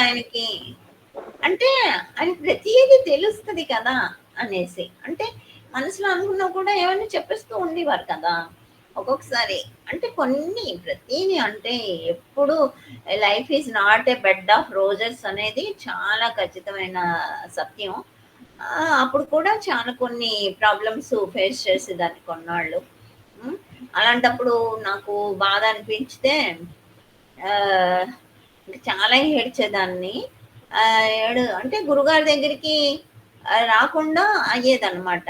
ఆయనకి అంటే ఆయన ప్రతిదీ తెలుస్తుంది కదా అనేసి, అంటే మనసులో అనుకున్నా కూడా ఏమైనా చెప్పేస్తూ ఉండేవారు కదా ఒక్కొక్కసారి. అంటే కొన్ని ప్రతిదీ అంటే ఎప్పుడు life is not a bed of roses అనేది చాలా ఖచ్చితమైన సత్యం. అప్పుడు కూడా చాలా కొన్ని ప్రాబ్లమ్స్ ఫేస్ చేసేదాన్ని కొన్నాళ్ళు. అలాంటప్పుడు నాకు బాధ అనిపించితే చాలా ఏడ్చేదాన్ని. అంటే గురుగారి దగ్గరికి రాకుండా అయ్యేదన్నమాట.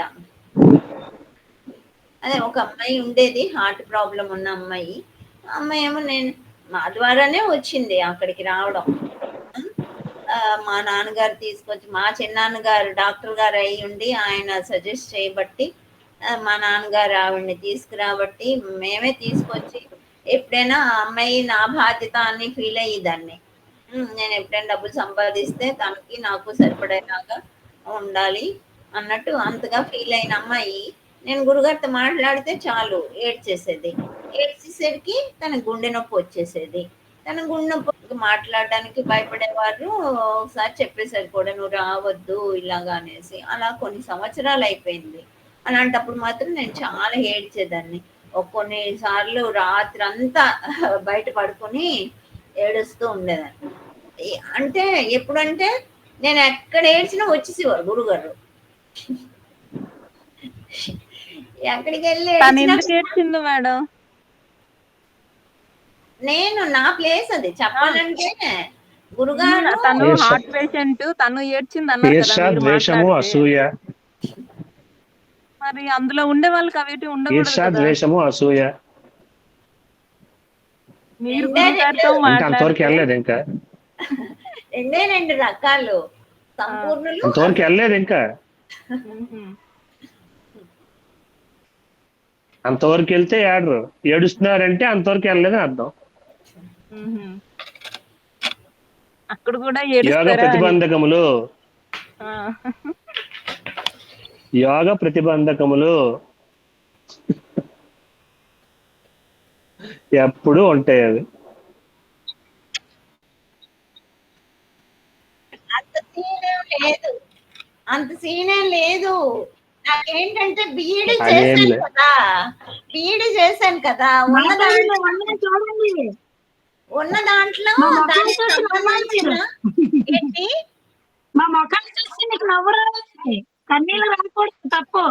అదే ఒక అమ్మాయి ఉండేది, హార్ట్ ప్రాబ్లం ఉన్న అమ్మాయి. ఆ అమ్మాయి ఏమో నేను మా ద్వారానే వచ్చింది అక్కడికి రావడం. మా నాన్నగారు తీసుకొచ్చి, మా చిన్నాన్నగారు డాక్టర్ గారు అయ్యి ఉండి ఆయన సజెస్ట్ చేయబట్టి మా నాన్నగారు ఆవిడని తీసుకురాబట్టి మేమే తీసుకొచ్చి ఎప్పుడైనా ఆ అమ్మాయి నా బాధ్యత అని ఫీల్ అయ్యేదాన్ని. నేను ఎప్పుడైనా డబ్బులు సంపాదిస్తే తనకి నాకు సరిపడేలాగా ఉండాలి అన్నట్టు అంతగా ఫీల్ అయిన అమ్మాయి నేను గురుగారితో మాట్లాడితే చాలు ఏడ్చేసేది. ఏడ్చేసరికి తన గుండె నొప్పి వచ్చేసేది. తన గుండె నొప్పి మాట్లాడడానికి భయపడేవారు. ఒకసారి చెప్పేసారు కూడా, నువ్వు రావద్దు ఇలాగా అనేసి. అలా కొన్ని సంవత్సరాలు అయిపోయింది. అలాంటప్పుడు మాత్రం నేను చాలా ఏడ్చేదాన్ని. కొన్ని సార్లు రాత్రంతా బయట పడుకొని ఏడుస్తూ ఉండేదాన్ని. అంటే ఎప్పుడంటే నేను ఎక్కడ ఏడ్చినా వచ్చేసేవారు గురుగారు. ఎక్కడికి వెళ్ళి ఏడ్చింది మేడం? నేను నా ప్లేస్ అది చెప్పాలంటే గురుగారు తను హార్ట్ పేషెంట్, తను ఏడ్చింది అన్నారు కదా మీరు మాట్లాడితే. మరి అందులో ఉండే వాళ్ళకి అవేటి ఉండకూడదు కదా? ద్వేషము, అసూయ మీరు గురుగారితో మాట్లాడితే ఇంకా రెండు రకాలు సంపూర్ణులు. అంతవరకు వెళ్ళలేదు ఇంకా. అంతవరకు వెళ్తే ఏడుస్తున్నారంటే అంతవరకు వెళ్ళలేదని అర్థం. అక్కడ కూడా యోగ ప్రతిబంధకములు, యోగ ప్రతిబంధకములు ఎప్పుడు ఉంటాయి. అవి అంత సీనేం లేదు. నాకేంటంటే బీఈడి చేశాను కదా, ఉన్న దాంట్లో ఏంటి మా మొఖాలు చూసి నీకు నవ్వు రావాలి, కన్నీళ్ళు రాకూడదు, తప్పు.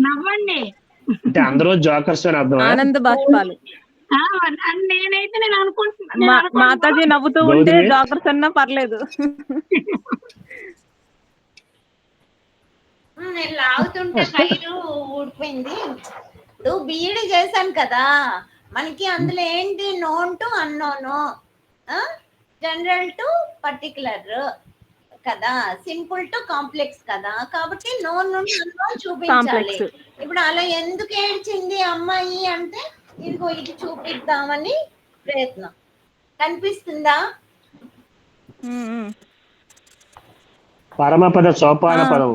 నవ్వండి అంటే అందరూ జోకర్స్ అని అర్థం. ఆనంద బాష్పాలు. నేనైతే నేను అనుకుంటున్నా మాతాజీ నవ్వుతూ ఉంటే జోకర్స్ అన్నా పర్లేదు. నేను లాగుతుంటే హైరు ఊడిపోయింది. ఇప్పుడు బీఈడి చేశాను కదా, మనకి అందులో ఏంటి known to అన్నోను, general to particular కదా, సింపుల్ టు కాంప్లెక్స్ కదా, కాబట్టి నోన్ నుండి అన్నోన్ చూపించాలి. ఇప్పుడు అలా ఎందుకు ఏడ్చింది అమ్మాయి అంటే ఇదిగో ఇది చూపిద్దామని ప్రయత్నం. కనిపిస్తుందా? పరమపద సోపాన పదం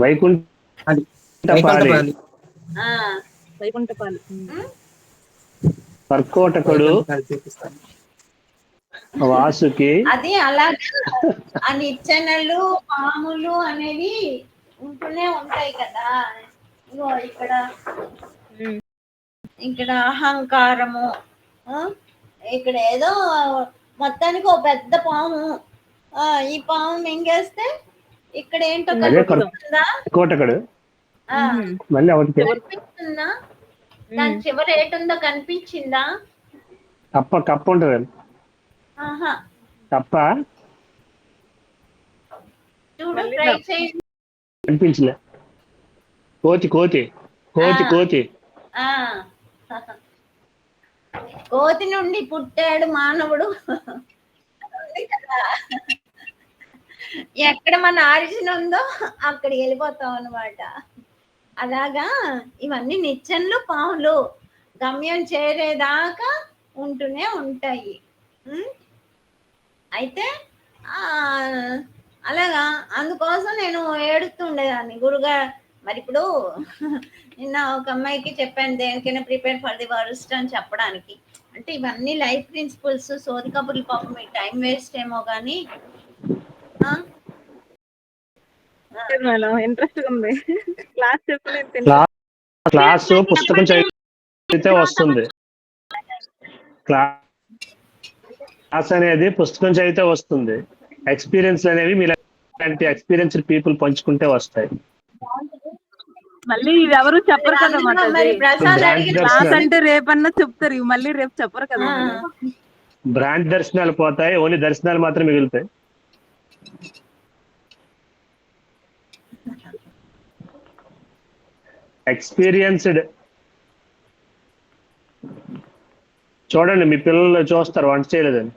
వైకుంఠపాలి, కర్కోటకుడు, వాసుకి. అది అలాగా ఆ నిచ్చెనలు పాములు అనేవి ఉంటూనే ఉంటాయి కదా. ఇగో ఇక్కడ అహంకారము, ఇక్కడ ఏదో మొత్తానికి ఒక పెద్ద పాము, ఈ పాము మింగేస్తే ఇక్కడ ఏంటో కనిపిస్తుందా? కనిపిస్తుందా? దాని చివరి ఏటుందో కనిపించిందా? కప్ప ఉంటది. కప్ప చూడు, ట్రై చేయండి. కనిపించలే. కోతి కోతి నుండి పుట్టాడు మానవుడు కదా. ఎక్కడ మన ఆరిజిన్ ఉందో అక్కడికి వెళ్ళిపోతాం అన్నమాట. అలాగా ఇవన్నీ నిచ్చెనలు పాములు గమ్యం చేరేదాకా ఉంటూనే ఉంటాయి. అయితే అలాగా అందుకోసం నేను ఏడుస్తుండేదాన్ని గురుగా. మరి ఇప్పుడు నిన్న ఒక అమ్మాయికి చెప్పాను, దేనికైనా ప్రిపేర్ ఫర్ ది వర్స్ట్ అని చెప్పడానికి. అంటే ఇవన్నీ లైఫ్ ప్రిన్సిపల్స్ సోది కబుర్లు పాపం మీ టైం వేస్ట్ ఏమో కానీ మేడం ఇంట్రెస్ట్ ఉంది. క్లాస్ చెప్పలేదు. క్లాస్ పుస్తకం చదివితే వస్తుంది. క్లాస్ అనేది పుస్తకం చదివితే వస్తుంది. ఎక్స్పీరియన్స్ అనేవి మీలాంటి ఎక్స్పీరియన్స్డ్ పీపుల్ పంచుకుంటే వస్తాయి. మళ్ళీ ఇది ఎవరు చెప్పరు కదా మాట. మరి ప్రసాద్ అడిగిన క్లాస్ అంటే రేపన్నా చెప్తారు, ఇవి మళ్ళీ రేపు చెప్పరు కదా. బ్రాండ్ దర్శనాలు పోతాయి, ఓన్లీ దర్శనాలు మాత్రం మిగులుతాయి. ఎక్స్పీరియన్స్డ్ చూడండి, మీ పిల్లలు చూస్తారు వంట చేయలేదని.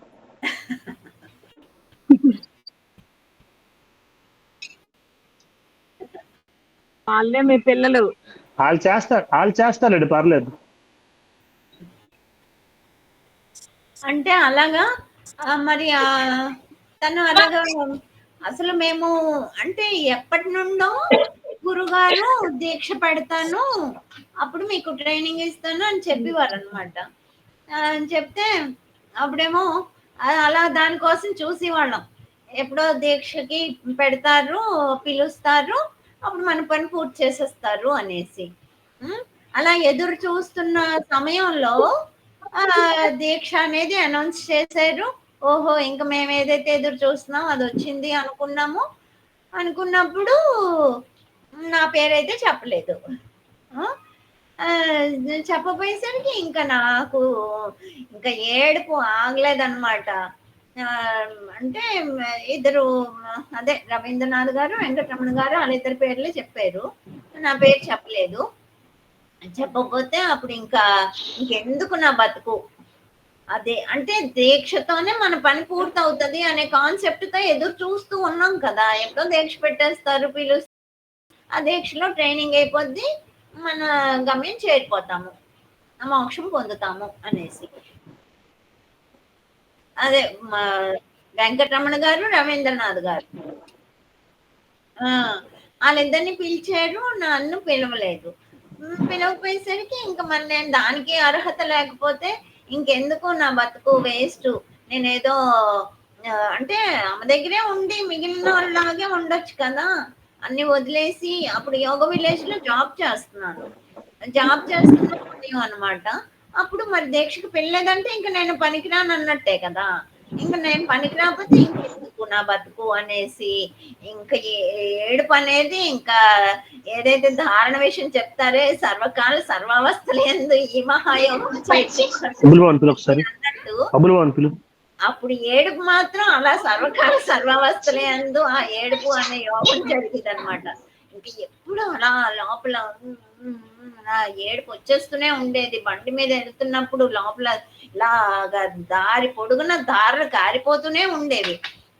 వాళ్ళే మీ పిల్లలు. వాళ్ళు చేస్తారండి, పర్లేదు. అంటే అలాగా మరి తను అలాగా అసలు మేము అంటే ఎప్పటి నుండో గురుగారు దీక్ష పెడతాను, అప్పుడు మీకు ట్రైనింగ్ ఇస్తాను అని చెప్పేవారు అనమాట. చెప్తే అప్పుడేమో అలా దానికోసం చూసేవాళ్ళం. ఎప్పుడో దీక్షకి పెడతారు, పిలుస్తారు, అప్పుడు మన పని పూర్తి చేసేస్తారు అనేసి. అలా ఎదురు చూస్తున్న సమయంలో దీక్ష అనేది అనౌన్స్ చేశారు. ఓహో, ఇంకా మేము ఏదైతే ఎదురు చూస్తున్నాం అది వచ్చింది అనుకున్నప్పుడు నా పేరైతే చెప్పలేదు. చెప్పబోయేసరికి ఇంకా నాకు ఇంకా ఏడుపు ఆగలేదన్నమాట. అంటే ఇద్దరు, అదే రవీంద్రనాథ్ గారు, వెంకటరమణ గారు, వాళ్ళిద్దరి పేర్లే చెప్పారు, నా పేరు చెప్పలేదు. చెప్పకపోతే అప్పుడు ఇంకెందుకు నా బతుకు, అదే అంటే దీక్షతోనే మన పని పూర్తి అవుతుంది అనే కాన్సెప్ట్ తో ఎదురు చూస్తూ ఉన్నాం కదా. ఎప్పుడో దీక్ష పెట్టేస్తారు, పిలుస్తారు, ఆ దీక్షలో ట్రైనింగ్ అయిపోద్ది, మన గమ్యం చేరిపోతాము, మోక్షం పొందుతాము అనేసి. అదే వెంకటరమణ గారు, రవీంద్రనాథ్ గారు వాళ్ళిద్దరిని పిలిచారు, నన్ను పిలవలేదు. పిలవకపోయేసరికి ఇంకా మరి నేను దానికి అర్హత లేకపోతే ఇంకెందుకు నా బతుకు వేస్ట్, నేనేదో అంటే ఆమె దగ్గరే ఉండి మిగిలిన వాళ్ళలాగే ఉండొచ్చు కదా, అన్ని వదిలేసి అప్పుడు యోగ విలేజ్ లో జాబ్ చేస్తున్నాను అనమాట. అప్పుడు మరి దీక్షకు పెళ్ళలేదంటే ఇంకా నేను పనికిరాను అన్నట్టే కదా. ఇంకా నేను పనికిరాకపోతే ఇంకెందుకు నా బతుకు అనేసి ఇంకా ఏడుపు అనేది ఇంకా ఏదైతే ధారణ విషయం చెప్తారే, సర్వకాల సర్వావస్థలు ఎందు ఈ మహాయోగం అన్నట్టు అప్పుడు ఏడుపు మాత్రం అలా సర్వకాల సర్వావస్థలే అందు ఆ ఏడుపు అనే యోగం జరిగింది అనమాట. ఇంక ఎప్పుడు అలా లోపల ఏడుపు వచ్చేస్తూనే ఉండేది. బండి మీద వెళ్తున్నప్పుడు లోపల ఇలాగా దారి పొడుగున దారులు కారిపోతూనే ఉండేవి.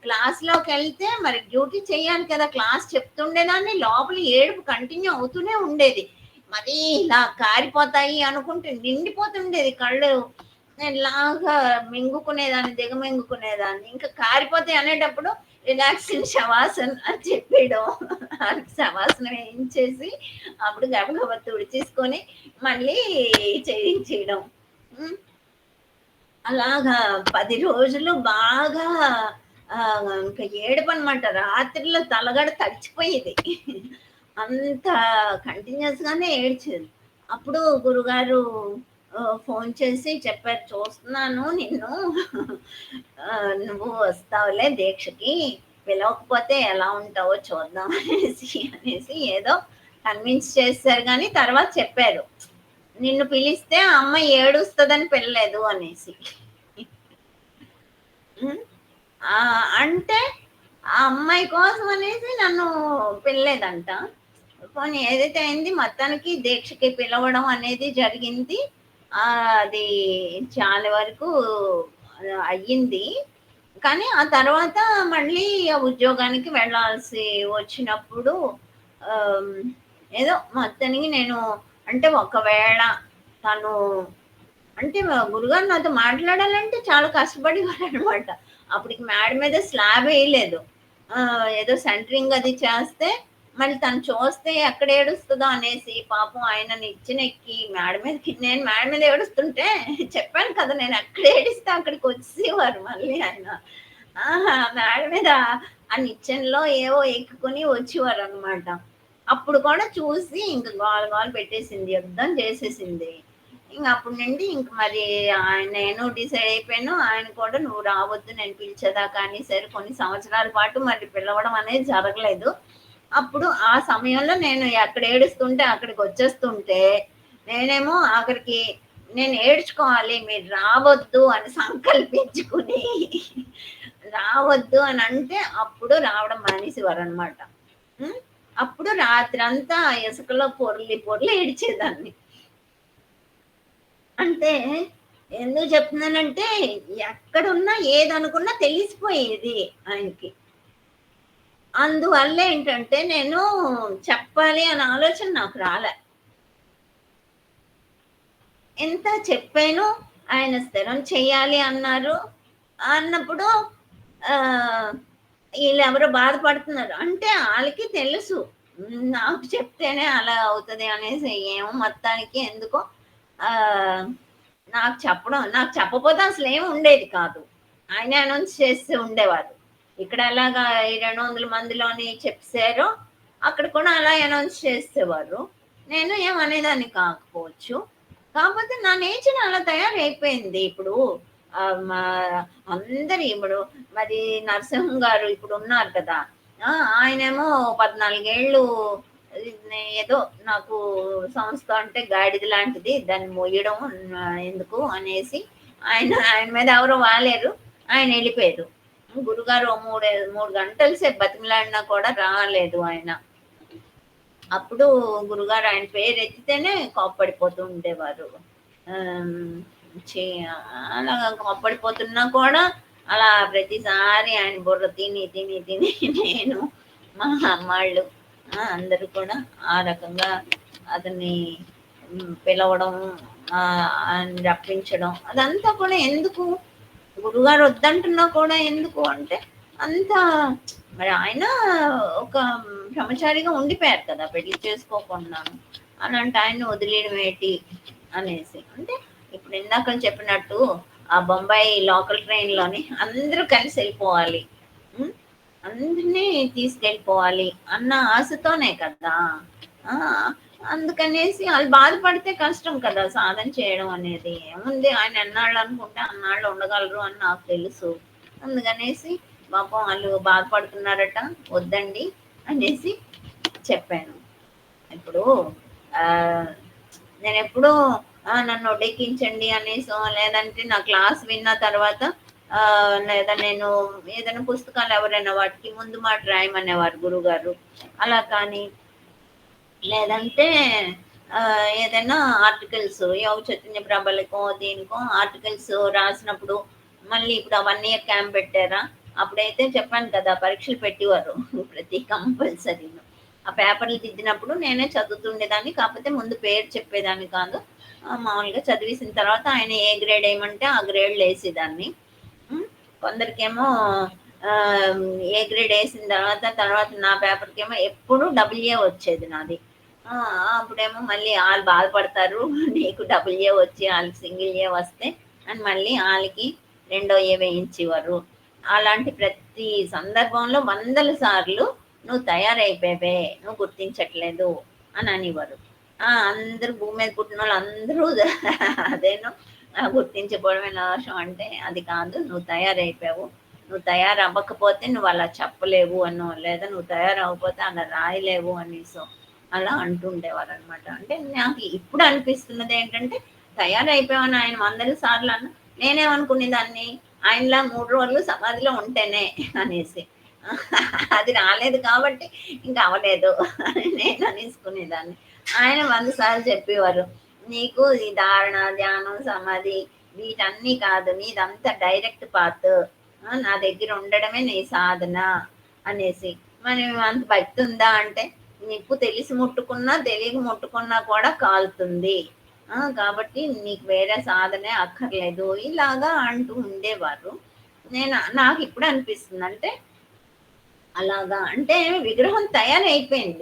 క్లాస్ లోకి వెళ్తే మరి డ్యూటీ చెయ్యాలి కదా, క్లాస్ చెప్తుండేదాన్ని, లోపల ఏడుపు కంటిన్యూ అవుతూనే ఉండేది. మరి ఇలా కారిపోతాయి అనుకుంటే నిండిపోతుండేది కళ్ళు, ఇలాగా మింగుకునేదాన్ని, దిగమింగుకునేదాన్ని. ఇంకా కారిపోతాయి అనేటప్పుడు రిలాక్సింగ్ శవాసన్ అని చెప్పాడు, శవాసనం వేయించేసి అప్పుడు గబగబా తుడిచేసుకొని మళ్ళీ చేయించడం. అలాగా 10 రోజులు బాగా ఇంకా ఏడుపు అనమాట. రాత్రిలో తలగడ తడిచిపోయేది, అంత కంటిన్యూస్ గానే ఏడ్చేది. అప్పుడు గురుగారు ఫోన్ చేసి చెప్పారు, చూస్తున్నాను నిన్ను, నువ్వు వస్తావులే దీక్షకి, పిలవకపోతే ఎలా ఉంటావో చూద్దాం అనేసి ఏదో కన్విన్స్ చేశారు. కానీ తర్వాత చెప్పారు, నిన్ను పిలిస్తే ఆ అమ్మాయి ఏడుస్తుందని పిలలేదు అనేసి. అంటే ఆ అమ్మాయి కోసం అనేసి నన్ను పిలలేదంట. పోనీ ఏదైతే అయింది, మొత్తానికి దీక్షకి పిలవడం అనేది జరిగింది. అది చాలా వరకు అయ్యింది. కానీ ఆ తర్వాత మళ్ళీ ఉద్యోగానికి వెళ్ళాల్సి వచ్చినప్పుడు ఏదో మొత్తానికి నేను అంటే ఒకవేళ తను అంటే గురుగారు నాతో మాట్లాడాలంటే చాలా కష్టపడేవారు అనమాట. అప్పటికి మేడ మీద స్లాబ్ వేయలేదు, ఏదో సెంటరింగ్ అది చేస్తే మళ్ళీ తను చూస్తే ఎక్కడ ఏడుస్తుందో అనేసి పాపం ఆయన నిచ్చెనెక్కి మేడ మీదకి, నేను మేడ మీద ఏడుస్తుంటే చెప్పాను కదా నేను ఎక్కడ ఏడిస్తే అక్కడికి వచ్చేవారు మళ్ళీ ఆయన. మేడ మీద ఆ నిచ్చెనలో ఏవో ఎక్కుకొని వచ్చేవారు అనమాట. అప్పుడు కూడా చూసి ఇంక గోల గోల పెట్టేసింది, యుద్ధం చేసేసింది. ఇంక అప్పటి నుండి ఇంక మరి నేను డిసైడ్ అయిపోయాను, ఆయన కూడా నువ్వు రావద్దు నేను పిలిచేదాకా అని. సరే కొన్ని సంవత్సరాల పాటు మరి పిలవడం అనేది జరగలేదు. అప్పుడు ఆ సమయంలో నేను ఎక్కడ ఏడుస్తుంటే అక్కడికి వచ్చేస్తుంటే నేనేమో ఆఖరికి నేను ఏడ్చుకోవాలి, మీరు రావద్దు అని సంకల్పించుకుని రావద్దు అని అంటే అప్పుడు రావడం మానేసేవారు అనమాట. అప్పుడు రాత్రి అంతా ఇసుకలో పొర్లి పొర్లి ఏడ్చేదాన్ని. అంటే ఎందుకు చెప్తున్నానంటే ఎక్కడున్నా ఏదనుకున్నా తెలిసిపోయేది ఆయనకి. అందువల్ల ఏంటంటే నేను చెప్పాలి అనే ఆలోచన నాకు రాలే. ఎంత చెప్పాను, ఆయన స్థిరం చెయ్యాలి అన్నారు. అన్నప్పుడు వీళ్ళెవరో బాధపడుతున్నారు అంటే వాళ్ళకి తెలుసు నాకు చెప్తేనే అలా అవుతుంది అనేసి. ఏమో మొత్తానికి ఎందుకో నాకు చెప్పకపోతే అసలు ఏమి ఉండేది కాదు. ఆయన అనౌన్స్ చేస్తూ ఉండేవారు. ఇక్కడ ఎలాగా 200 మందిలోని చెప్పారో అక్కడ కూడా అలా అనౌన్స్ చేసేవారు. నేను ఏమనేదాన్ని కాకపోవచ్చు, కాకపోతే నా నేచర్ అలా తయారైపోయింది. ఇప్పుడు అందరు ఇప్పుడు మరి నరసింహం గారు ఇప్పుడు ఉన్నారు కదా, ఆయనేమో 14 ఏళ్ళు ఏదో నాకు సంస్థ అంటే గాడిద లాంటిది, దాన్ని మొయ్యడం ఎందుకు అనేసి ఆయన మీద ఎవరో వాలేరు, ఆయన వెళ్ళిపోయారు. గురుగారు 3 గంటల సేపు బతిమలాడినా కూడా రాలేదు ఆయన. అప్పుడు గురుగారు ఆయన పేరు ఎత్తితేనే కోప్పడిపోతూ ఉండేవారు. అలా కోప్పడిపోతున్నా కూడా అలా ప్రతిసారి ఆయన బుర్ర తిని తిని తిని నేను మా అమ్మాళ్ళు అందరూ కూడా ఆ రకంగా అతన్ని పిలవడం, రప్పించడం అదంతా కూడా ఎందుకు, గురుగారు వద్దంటున్నా కూడా ఎందుకు అంటే అంత మరి ఆయన ఒక బ్రహ్మచారిగా ఉండిపోయారు కదా పెళ్లి చేసుకోకున్నాను. అలాంటి ఆయన వదిలేయడం ఏంటి అనేసి. అంటే ఇప్పుడు ఇందాక చెప్పినట్టు ఆ బొంబాయి లోకల్ ట్రైన్లోని అందరూ కలిసి వెళ్ళిపోవాలి, అందరినీ తీసుకెళ్ళిపోవాలి అన్న ఆశతోనే కదా. అందుకనేసి వాళ్ళు బాధపడితే కష్టం కదా సాధన చేయడం అనేది. ఏముంది ఆయన ఎన్నాళ్ళు అనుకుంటే అన్నాళ్ళు ఉండగలరు అని నాకు తెలుసు. అందుకనేసి పాపం వాళ్ళు బాధపడుతున్నారట, వద్దండి అనేసి చెప్పాను. ఇప్పుడు నేను ఎప్పుడూ నన్ను ఒడెక్కించండి అనేసో లేదంటే నా క్లాస్ విన్న తర్వాత లేదా నేను ఏదైనా పుస్తకాలు ఎవరైనా వాటికి ముందు మాట రాయమనేవారు గురుగారు. అలా కానీ లేదంటే ఏదైనా ఆర్టికల్స్ యోగ చైతన్య ప్రభలకో దేనికో ఆర్టికల్స్ రాసినప్పుడు మళ్ళీ ఇప్పుడు 1 year క్యాంప్ పెట్టారా, అప్పుడైతే చెప్పాను కదా పరీక్షలు పెట్టేవారు ప్రతి కంపల్సరీ. ఆ పేపర్లు దిద్దినప్పుడు నేనే చదువుతుండేదాన్ని, కాకపోతే ముందు పేరు చెప్పేదాన్ని కాదు. మామూలుగా చదివేసిన తర్వాత ఆయన ఏ గ్రేడ్ ఏమంటే ఆ గ్రేడ్లు వేసేదాన్ని. కొందరికేమో ఏ గ్రేడ్ వేసిన తర్వాత నా పేపర్కేమో ఎప్పుడు AA వచ్చేది నాది. అప్పుడేమో మళ్ళీ వాళ్ళు బాధపడతారు, నీకు AA వచ్చి వాళ్ళకి సింగిల్ A వస్తే అని మళ్ళీ వాళ్ళకి 2వ A వేయించేవారు. అలాంటి ప్రతి సందర్భంలో 100 సార్లు నువ్వు తయారైపోయావే, నువ్వు గుర్తించట్లేదు అని అనేవారు. అందరూ భూమి మీద పుట్టిన వాళ్ళు అందరూ అదేనో గుర్తించకపోవడమే నాశం అంటే అది కాదు, నువ్వు తయారైపోయావు, నువ్వు తయారవ్వకపోతే నువ్వు అలా చెప్పలేవు అనో, లేదా నువ్వు తయారవ్వకపోతే అలా రాయలేవు అనేసో అలా అంటుండేవారు అనమాట. అంటే నాకు ఇప్పుడు అనిపిస్తున్నది ఏంటంటే తయారైపోయావని ఆయన 100 సార్లు అన్న నేనేమనుకునేదాన్ని ఆయనలా 3 రోజులు సమాధిలో ఉంటేనే అనేసి. అది రాలేదు కాబట్టి ఇంకా అవ్వలేదు నేను అనేసుకునేదాన్ని. ఆయన 100 సార్లు చెప్పేవారు, నీకు ఈ ధారణ ధ్యానం సమాధి వీటన్నీ కాదు, నీదంతా డైరెక్ట్ పాత్, నా దగ్గర ఉండడమే నీ సాధన అనేసి. మరి అంత భక్తి ఉందా అంటే నీకు తెలిసి ముట్టుకున్నా తెలియక ముట్టుకున్నా కూడా కాలుతుంది, కాబట్టి నీకు వేరే సాధనే అక్కర్లేదు ఇలాగా అంటూ ఉండేవారు. నాకు ఇప్పుడు అనిపిస్తుంది అంటే అలాగా అంటే విగ్రహం తయారైపోయిన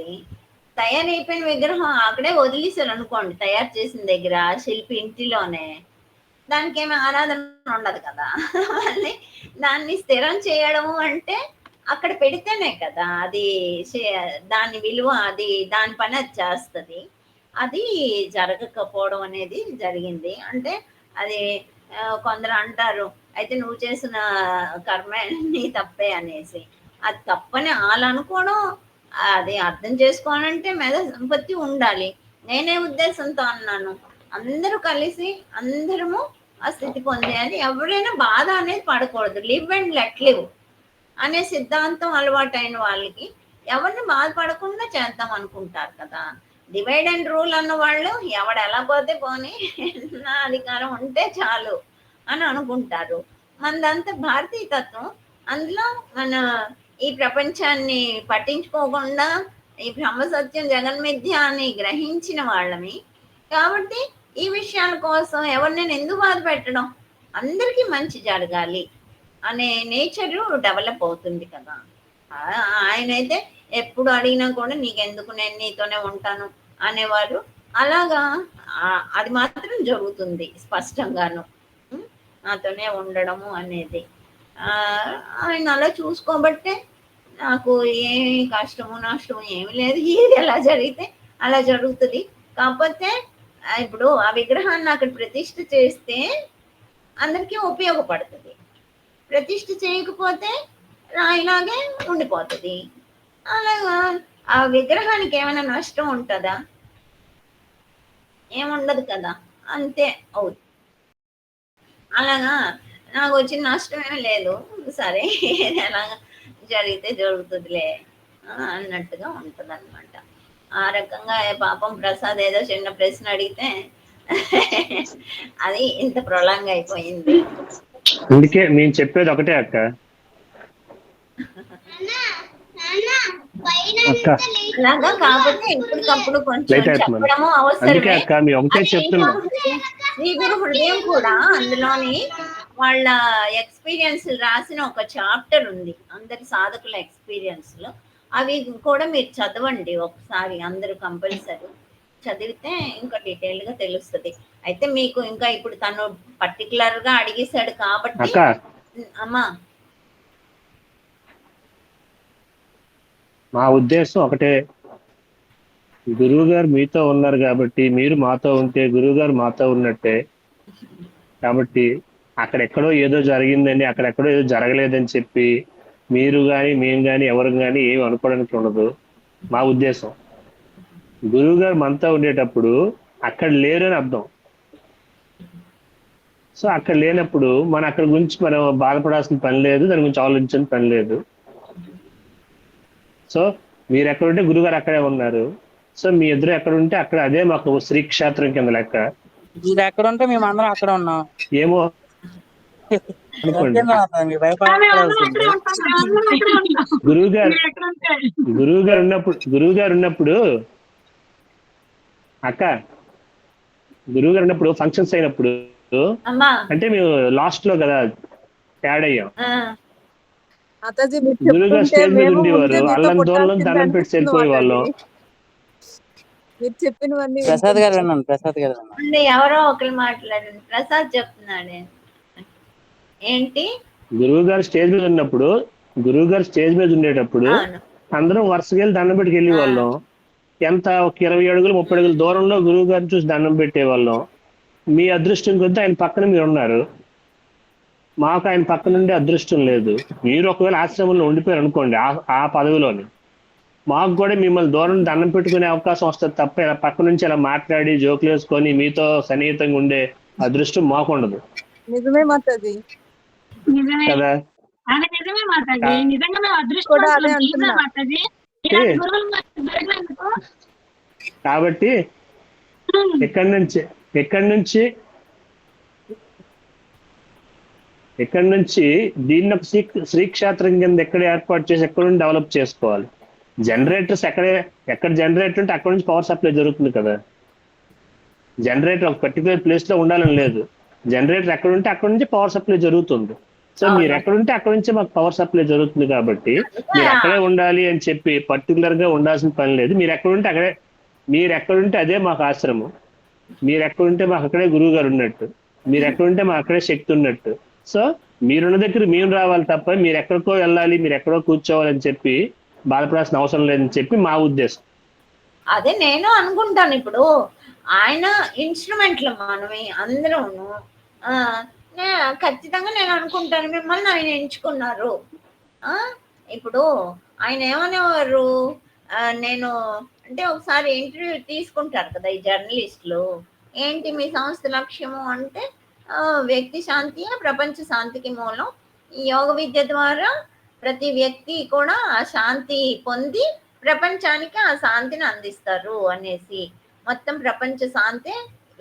విగ్రహం అక్కడే వదిలేశారు అనుకోండి, తయారు చేసిన దగ్గర శిల్పి ఇంటిలోనే, దానికి ఏమి ఆరాధన ఉండదు కదా. మళ్ళీ దాన్ని స్థిరం చేయడము అంటే అక్కడ పెడితేనే కదా అది దాని విలువ, అది దాని పని అది చేస్తుంది. అది జరగకపోవడం అనేది జరిగింది. అంటే అది కొందరు అంటారు, అయితే నువ్వు చేసిన కర్మే నీ తప్పే అనేసి. అది తప్పని వాళ్ళు అనుకోవడం, అది అర్థం చేసుకోవాలంటే మెద సంపత్తి ఉండాలి. నేనే ఉద్దేశంతో అన్నాను, అందరూ కలిసి అందరము ఆ స్థితి పొందేయాలి. ఎవరైనా బాధ అనేది పడకూడదు. లివ్ అండ్ లెట్ లివ్ అనే సిద్ధాంతం అలవాటైన వాళ్ళకి ఎవరిని బాధపడకుండా చేద్దాం అనుకుంటారు కదా. డివైడ్ అండ్ రూల్ అన్న వాళ్ళు ఎవడు ఎలా పోతే పోనీ, నా అధికారం ఉంటే చాలు అని అనుకుంటారు. మనదంతా భారతీయ తత్వం. అందులో మన ఈ ప్రపంచాన్ని పట్టించుకోకుండా ఈ బ్రహ్మ సత్యం జగన్మిథ్య అని గ్రహించిన వాళ్ళమి కాబట్టి ఈ విషయాల కోసం ఎవరినైనా ఎందుకు బాధ పెట్టడం, అందరికీ మంచి జరగాలి అనే నేచరు డెవలప్ అవుతుంది కదా. ఆయనైతే ఎప్పుడు అడిగినా కూడా నీకెందుకు, నేను నీతోనే ఉంటాను అనేవారు. అలాగా అది మాత్రం జరుగుతుంది స్పష్టంగాను, నాతోనే ఉండడము అనేది. ఆయన అలా చూసుకోబట్టే నాకు ఏ కష్టము నష్టము ఏమి లేదు. ఏది ఎలా జరిగితే అలా జరుగుతుంది. కాకపోతే ఇప్పుడు ఆ విగ్రహాన్ని అక్కడ ప్రతిష్ఠ చేస్తే అందరికీ ఉపయోగపడుతుంది, ప్రతిష్ఠ చేయకపోతే రాయిలాగే ఉండిపోతుంది. అలాగా ఆ విగ్రహానికి ఏమైనా నష్టం ఉంటుందా? ఏముండదు కదా, అంతే అవుతుంది. అలాగా నాకు వచ్చిన నష్టం ఏమీ లేదు, సరే ఎలాగా జరిగితే జరుగుతుందిలే అన్నట్టుగా ఉంటుంది అనమాట. ఆ రకంగా పాపం ప్రసాద్ ఏదో చిన్న ప్రశ్న అడిగితే అది ఇంత ప్రొలాంగ్ అయిపోయింది. అందుకే మేము చెప్పేది ఒకటే అక్క, అలాగా కాకపోతే ఇప్పటికప్పుడు కొంచెం చెప్పడము అవసరమే. శ్రీ గురు హృదయం కూడా అందులోని వాళ్ళ ఎక్స్పీరియన్స్ రాసిన ఒక చాప్టర్ ఉంది, అందరి సాధకుల ఎక్స్పీరియన్స్ లో. అవి కూడా మీరు చదవండి ఒకసారి, అందరూ కంపల్సరీ చదివితే ఇంకా డీటెయిల్ గా తెలుస్తుంది. అయితే మీకు ఇంకా ఇప్పుడు తను పర్టికులర్ గా అడిగేశాడు కాబట్టి అమ్మా, మా ఉద్దేశం ఒకటే, గురువు గారు మీతో ఉన్నారు కాబట్టి మీరు మాతో ఉంటే గురువు గారు మాతో ఉన్నట్టే. కాబట్టి అక్కడెక్కడో ఏదో జరిగిందని, అక్కడెక్కడో ఏదో జరగలేదని చెప్పి మీరు కానీ మేము కానీ ఎవరు కానీ ఏమి అనుకోవడానికి ఉండదు. మా ఉద్దేశం గురువు గారు మనతో ఉండేటప్పుడు అక్కడ లేరు అని అర్థం. సో అక్కడ లేనప్పుడు మనం అక్కడ గురించి మనం బాధపడాల్సిన పని లేదు, దాని గురించి ఆలోచించిన పని లేదు. సో మీరు ఎక్కడుంటే గురుగారు అక్కడే ఉన్నారు. సో మీ ఇద్దరు ఎక్కడ ఉంటే అక్కడ, అదే మాకు శ్రీక్షేత్రం కింద లెక్క. మీరు ఎక్కడ ఉంటే మేము అందరం అక్కడ ఉన్నాం. ఏమో గురువు గారు ఉన్నప్పుడు అక్క, గురువు గారు ఉన్నప్పుడు ఫంక్షన్స్ అయినప్పుడు అంటే మేము లాస్ట్ లో కదా యాడ్ అయ్యాం. గురువు గారు స్టేజ్ మీద ఉండేవారు, అల్లం దూరం దండం పెట్టి వెళ్ళిపోయే వాళ్ళం. మీరు చెప్పినవన్నీ ప్రసాద్ గారు విన్నాను, ప్రసాద్ గారు ఎవరో ఒకరు మాట్లాడండి. ప్రసాద్ చెప్తున్నాడు ఏంటి, గురువు గారు స్టేజ్ మీద ఉన్నప్పుడు, గురువు గారు స్టేజ్ మీద ఉండేటప్పుడు అందరం వరుసగా వెళ్ళి దండం పెట్టి వెళ్ళే వాళ్ళం. ఎంత ఒక 20 అడుగులు 30 అడుగుల దూరంలో గురువు గారిని చూసి దండం పెట్టేవాళ్ళం. మీ అదృష్టం కొద్దీ ఆయన పక్కన మీరు ఉన్నారు, మాకు ఆయన పక్క నుండి అదృష్టం లేదు. మీరు ఒకవేళ ఆశ్రమంలో ఉండిపోయారు అనుకోండి ఆ పదవిలోని, మాకు కూడా మిమ్మల్ని దూరం దండం పెట్టుకునే అవకాశం వస్తుంది తప్ప ఇలా పక్క నుంచి ఇలా మాట్లాడి జోకులు వేసుకొని మీతో సన్నిహితంగా ఉండే అదృష్టం మాకు ఉండదు. నిజమే మాతాజీ కదా, నిజమే మాతాజీ, నిజంగా మేము అదృష్టం మాతాజీ. కాబట్టి ఎక్కడి నుంచి దీన్ని ఒక శ్రీక్షేత్రం కింద ఎక్కడ ఏర్పాటు చేసి ఎక్కడ నుండి డెవలప్ చేసుకోవాలి. జనరేటర్స్ ఎక్కడ జనరేటర్ ఉంటే అక్కడ నుంచి పవర్ సప్లై జరుగుతుంది కదా. జనరేటర్ ఒక పర్టికులర్ ప్లేస్ లో ఉండాలని లేదు, జనరేటర్ ఎక్కడ ఉంటే అక్కడ నుంచి పవర్ సప్లై జరుగుతుంది. సో మీరు ఎక్కడుంటే అక్కడ నుంచే మాకు పవర్ సప్లై జరుగుతుంది కాబట్టి మీరు అక్కడే ఉండాలి అని చెప్పి పర్టికులర్ గా ఉండాల్సిన పని లేదు. మీరు ఎక్కడుంటే అదే మాకు ఆశ్రమం. మీరు ఎక్కడుంటే మాకు అక్కడే గురువు గారు ఉన్నట్టు, మీరు ఎక్కడుంటే మాకు అక్కడే శక్తి ఉన్నట్టు. సో మీరున్న దగ్గర మేము రావాలి తప్ప మీరు ఎక్కడికో వెళ్ళాలి, మీరు ఎక్కడో కూర్చోవాలని చెప్పి బాధపడాల్సిన అవసరం లేదని చెప్పి మా ఉద్దేశం. అదే నేను అనుకుంటాను. ఇప్పుడు ఆయన ఇన్స్ట్రుమెంట్లు మనమే అందరూను. ఖచ్చితంగా నేను అనుకుంటాను మిమ్మల్ని ఆయన ఎంచుకున్నారు. ఇప్పుడు ఆయన ఏమనేవారు, నేను అంటే ఒకసారి ఇంటర్వ్యూ తీసుకుంటారు కదా ఈ జర్నలిస్టులు, ఏంటి మీ సంస్థ లక్ష్యము అంటే వ్యక్తి శాంతి ప్రపంచ శాంతికి మూలం. ఈ యోగ విద్య ద్వారా ప్రతి వ్యక్తి కూడా ఆ శాంతి పొంది ప్రపంచానికి ఆ శాంతిని అందిస్తారు అనేసి, మొత్తం ప్రపంచ శాంతి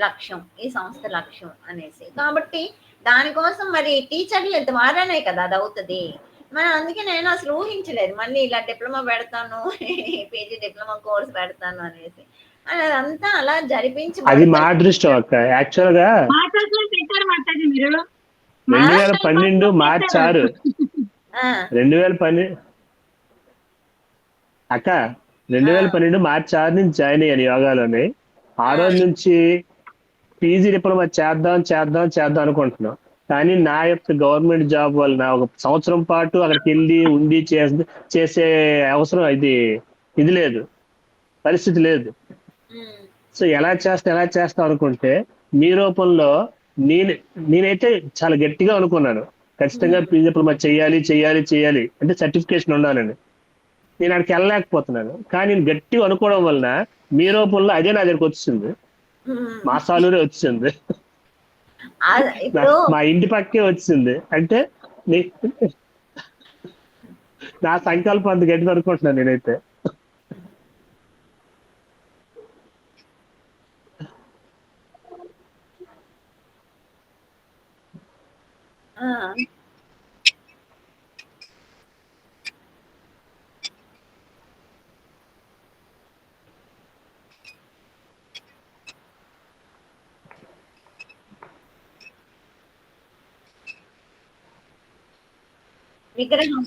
లక్ష్యం ఈ సంస్థ లక్ష్యం అనేసి. కాబట్టి దానికోసం మరి టీచర్ల ద్వారానే కదా అది అవుతుంది. మరి అందుకే నేను అసలు ఊహించలేదు మళ్ళీ ఇలా డిప్లొమా పెడతాను, పీజీ డిప్లొమా కోర్స్ పెడతాను అనేసి. అదంతా అలా జరిపించి అది మా అదృష్టం అక్క. యాక్చువల్ గా 2012 మార్చి 6 అక్క 2012 మార్చి 6 నుంచి జాయిన్ అయ్యాను యోగాలోని. ఆ రోజు నుంచి పీజీ డిప్లొమా చేద్దాం అనుకుంటున్నాం. కానీ నా యొక్క గవర్నమెంట్ జాబ్ వల్ల 1 సంవత్సరం పాటు అక్కడికి వెళ్ళి ఉండి చేసే అవసరం ఇది లేదు, పరిస్థితి లేదు. సో ఎలా చేస్తా అనుకుంటే మీ రూపంలో నేనైతే చాలా గట్టిగా అనుకున్నాను, ఖచ్చితంగా పీజీ డిప్లొమా చెయ్యాలి అంటే సర్టిఫికేషన్ ఉండాలని. నేను అక్కడికి వెళ్ళలేకపోతున్నాను. కానీ నేను గట్టిగా అనుకోవడం వలన మీ రూపంలో అదే నా దగ్గరకు వచ్చింది, మా సాలూరే వచ్చింది, మా ఇంటి పక్కే వచ్చింది. అంటే నా సంకల్పం అంత గట్టిగా అనుకుంటున్నాను నేనైతే. విగ్రహం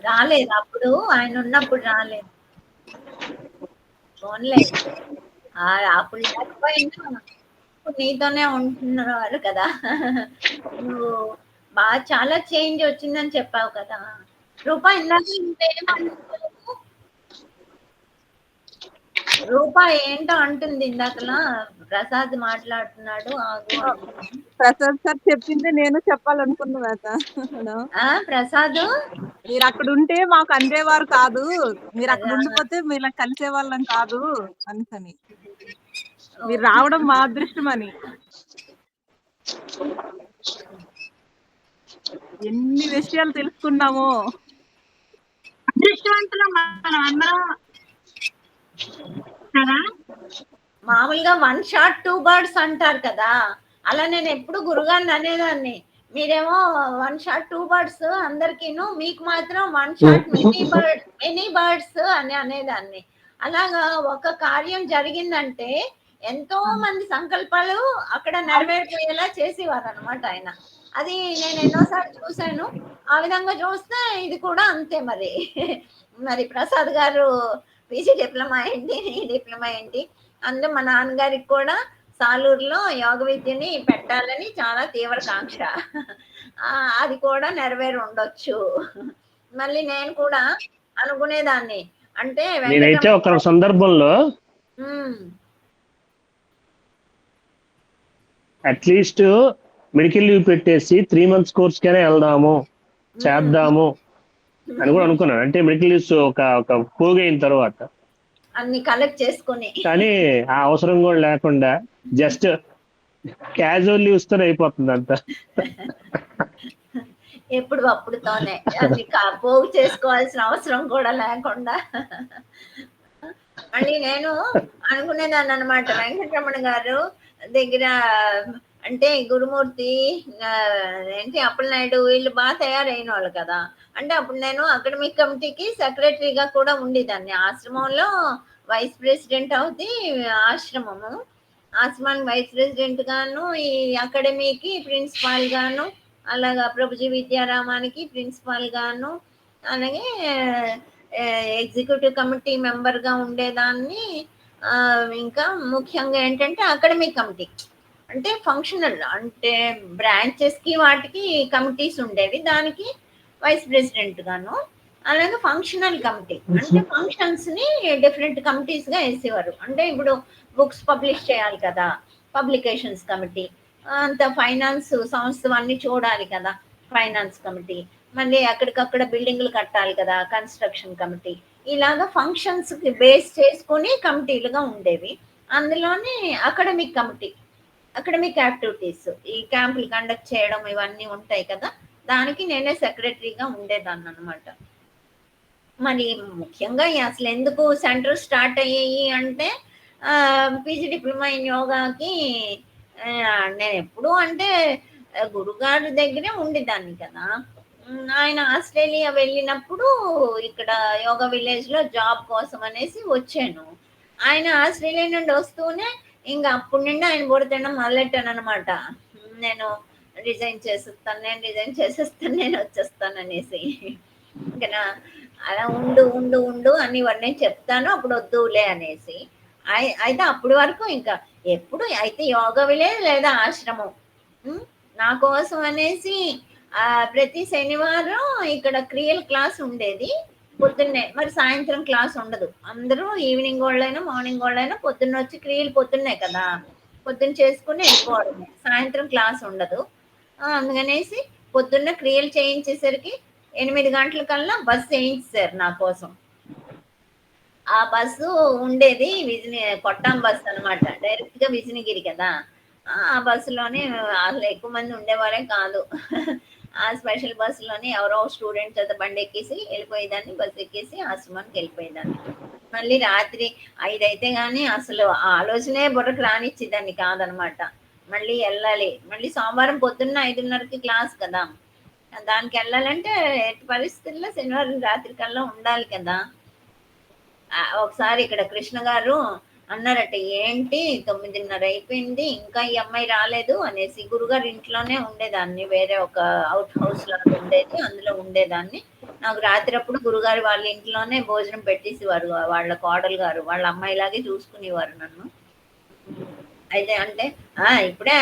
రాలేదు, అప్పుడు ఆయన ఉన్నప్పుడు రాలేదు. ఫోన్లేదు అప్పుడు లేకపోయినా నీతోనే ఉంటున్నారు కదా. నువ్వు బాగా చాలా చేంజ్ వచ్చిందని చెప్పావు కదా రూపా. ఇందాక రూపా ఏంటో అంటుంది ఇందాకలా, ప్రసాద్ మాట్లాడుతున్నాడు ప్రసాద్ సార్ చెప్పింది నేను చెప్పాలనుకున్నా. ప్రసాద్ మీరు అక్కడ ఉంటే మాకు అందేవారు కాదు, మీరు అక్కడ ఉండిపోతే మీరు కలిసే వాళ్ళం కాదు అని. మీరు రావడం మా అదృష్టం అని. ఎన్ని విషయాలు తెలుసుకున్నామో. అదృష్టవంతులం మనం అందరం కదా. మామూలుగా 1 shot 2 birds అంటారు కదా, అలా నేను ఎప్పుడు గురుగారిని అనేదాన్ని. మీరేమో 1 shot 2 birds అందరికీను, మీకు మాత్రం 1 shot many birds అని అనేదాన్ని. అలాగా ఒక కార్యం జరిగిందంటే ఎంతో మంది సంకల్పాలు అక్కడ నెరవేరిపోయేలా చేసేవారు అనమాట ఆయన. అది నేను ఎన్నోసార్లు చూశాను. ఆ విధంగా చూస్తే ఇది కూడా అంతే మరి. మరి ప్రసాద్ గారు పీజీ డిప్లొమా ఏంటి, డిప్లొమా ఏంటి. అందులో మా నాన్నగారికి కూడా సాలూరులో యోగ విద్యని పెట్టాలని చాలా తీవ్ర కాంక్ష. అది కూడా నెరవేరి ఉండొచ్చు. మళ్ళీ నేను కూడా అనుకునేదాన్ని. అంటే నేనైతే ఒక వెంకటరమణ సందర్భంలో హ్మ్. అట్లీస్ట్ మెడికల్ లీవ్ పెట్టేసి 3 months కోర్స్ కైనా వెళ్దాము, హ్మ్. చేద్దాము అని కూడా అనుకున్నాను. అంటే మెడికల్ లీవ్స్ ఒక పోగైన తర్వాత. అన్ని కలెక్ట్ చేసుకొని. కానీ ఆ అవసరం కూడా లేకుండా జస్ట్ క్యాజువల్ లీవ్స్ తో అయిపోతుంది అంతా. ఎప్పుడు అప్పుడుతోనే అన్ని పోగు చేసుకోవాల్సిన అవసరం కూడా లేకుండా. మళ్ళీ నేను అనుకునేదాన్ని అనమాట. వెంకటరమణ గారు దగ్గర అంటే గురుమూర్తి ఏంటి అప్పలనాయుడు వీళ్ళు బాగా తయారైన వాళ్ళు కదా. అంటే అప్పుడు నేను అకాడమిక్ కమిటీకి సెక్రటరీగా కూడా ఉండేదాన్ని. ఆశ్రమంలో వైస్ ప్రెసిడెంట్ అవుతే ఆశ్రమము, ఆశ్రమానికి వైస్ ప్రెసిడెంట్ గాను, ఈ అకాడమీకి ప్రిన్సిపాల్ గాను, అలాగా ప్రభుజీ విద్యారామానికి ప్రిన్సిపాల్ గాను, అలాగే ఎగ్జిక్యూటివ్ కమిటీ మెంబర్గా ఉండేదాన్ని. ఇంకా ముఖ్యంగా ఏంటంటే అకాడమిక్ కమిటీ అంటే ఫంక్షనల్ అంటే బ్రాంచెస్కి వాటికి కమిటీస్ ఉండేవి. దానికి వైస్ ప్రెసిడెంట్ గాను, అలాగే ఫంక్షనల్ కమిటీ అంటే ఫంక్షన్స్ని డిఫరెంట్ కమిటీస్గా వేసేవారు. అంటే ఇప్పుడు బుక్స్ పబ్లిష్ చేయాలి కదా, పబ్లికేషన్స్ కమిటీ, అంత ఫైనాన్స్ సంస్థ అన్ని చూడాలి కదా, ఫైనాన్స్ కమిటీ, మళ్ళీ అక్కడికక్కడ బిల్డింగ్లు కట్టాలి కదా, కన్స్ట్రక్షన్ కమిటీ. ఇలాగా ఫంక్షన్స్కి బేస్ చేసుకొని కమిటీలుగా ఉండేవి. అందులోనే అకాడమిక్ కమిటీ, అకాడమిక్ యాక్టివిటీస్, ఈ క్యాంపులు కండక్ట్ చేయడం ఇవన్నీ ఉంటాయి కదా, దానికి నేనే సెక్రటరీగా ఉండేదాన్ని అనమాట. మరి ముఖ్యంగా అసలు ఎందుకు సెంటర్ స్టార్ట్ అయ్యాయి అంటే పీజీ డిప్లొమా ఇన్ యోగాకి నేను ఎప్పుడు అంటే గురుగారి దగ్గరే ఉండేదాన్ని కదా. ఆయన ఆస్ట్రేలియా వెళ్ళినప్పుడు ఇక్కడ యోగా విలేజ్లో జాబ్ కోసం అనేసి వచ్చాను. ఆయన ఆస్ట్రేలియా నుండి వస్తూనే ఇంకా అప్పటి నుండి ఆయన బుడతడం మొదలెట్టాను అనమాట. నేను రిజైన్ చేసేస్తాను, నేను వచ్చేస్తాను అనేసి. ఇంకా అలా ఉండు ఉండు ఉండు అని ఇవన్నీ చెప్తాను, అప్పుడు వద్దులే అనేసి. అయితే అప్పటి వరకు ఇంకా ఎప్పుడు అయితే యోగా విలేజ్ లేదా ఆశ్రమం నా కోసం అనేసి ప్రతి శనివారం ఇక్కడ క్రియల క్లాస్ ఉండేది పొద్దున్నే. మరి సాయంత్రం క్లాస్ ఉండదు, అందరూ ఈవినింగ్ వాళ్ళైనా మార్నింగ్ వాళ్ళైనా పొద్దున్న వచ్చి క్రియలు పొద్దున్నే కదా, పొద్దున్న చేసుకుని వెళ్ళిపోవడమే, సాయంత్రం క్లాస్ ఉండదు. అందుకనేసి పొద్దున్న క్రియలు చేయించేసరికి 8 గంటల కల్లా బస్సు వేయించారు నా కోసం. ఆ బస్సు ఉండేది కొట్టాం బస్సు అనమాట, డైరెక్ట్ గా విజయనగిరి కదా. ఆ బస్సులోనే అసలు ఎక్కువ మంది ఉండేవారే కాదు. ఆ స్పెషల్ బస్సులోనే ఎవరో స్టూడెంట్స్ చేత బండి ఎక్కేసి వెళ్ళిపోయేదాన్ని, బస్సు ఎక్కేసి ఆశ్రమానికి వెళ్ళిపోయేదాన్ని. మళ్ళీ రాత్రి 5 అయితే కానీ అసలు ఆలోచనే బుర్రకు రానిచ్చేదాన్ని కాదనమాట. మళ్ళీ వెళ్ళాలి, మళ్ళీ సోమవారం పొద్దున్న 5:30కి క్లాస్ కదా, దానికి వెళ్ళాలంటే ఎట్టి పరిస్థితుల్లో శనివారం రాత్రి కల్లా ఉండాలి కదా. ఒకసారి ఇక్కడ కృష్ణ గారు అన్నారట, ఏంటి 9:30 అయిపోయింది ఇంకా ఈ అమ్మాయి రాలేదు అనేసి. గురుగారు ఇంట్లోనే ఉండేదాన్ని, వేరే ఒక అవుట్ హౌస్ లాగా ఉండేది, అందులో ఉండేదాన్ని. నాకు రాత్రి అప్పుడు గురుగారు వాళ్ళ ఇంట్లోనే భోజనం పెట్టేసేవారు, వాళ్ళ కోడలు గారు వాళ్ళ అమ్మాయిలాగే చూసుకునేవారు నన్ను. అయితే అంటే ఇప్పుడే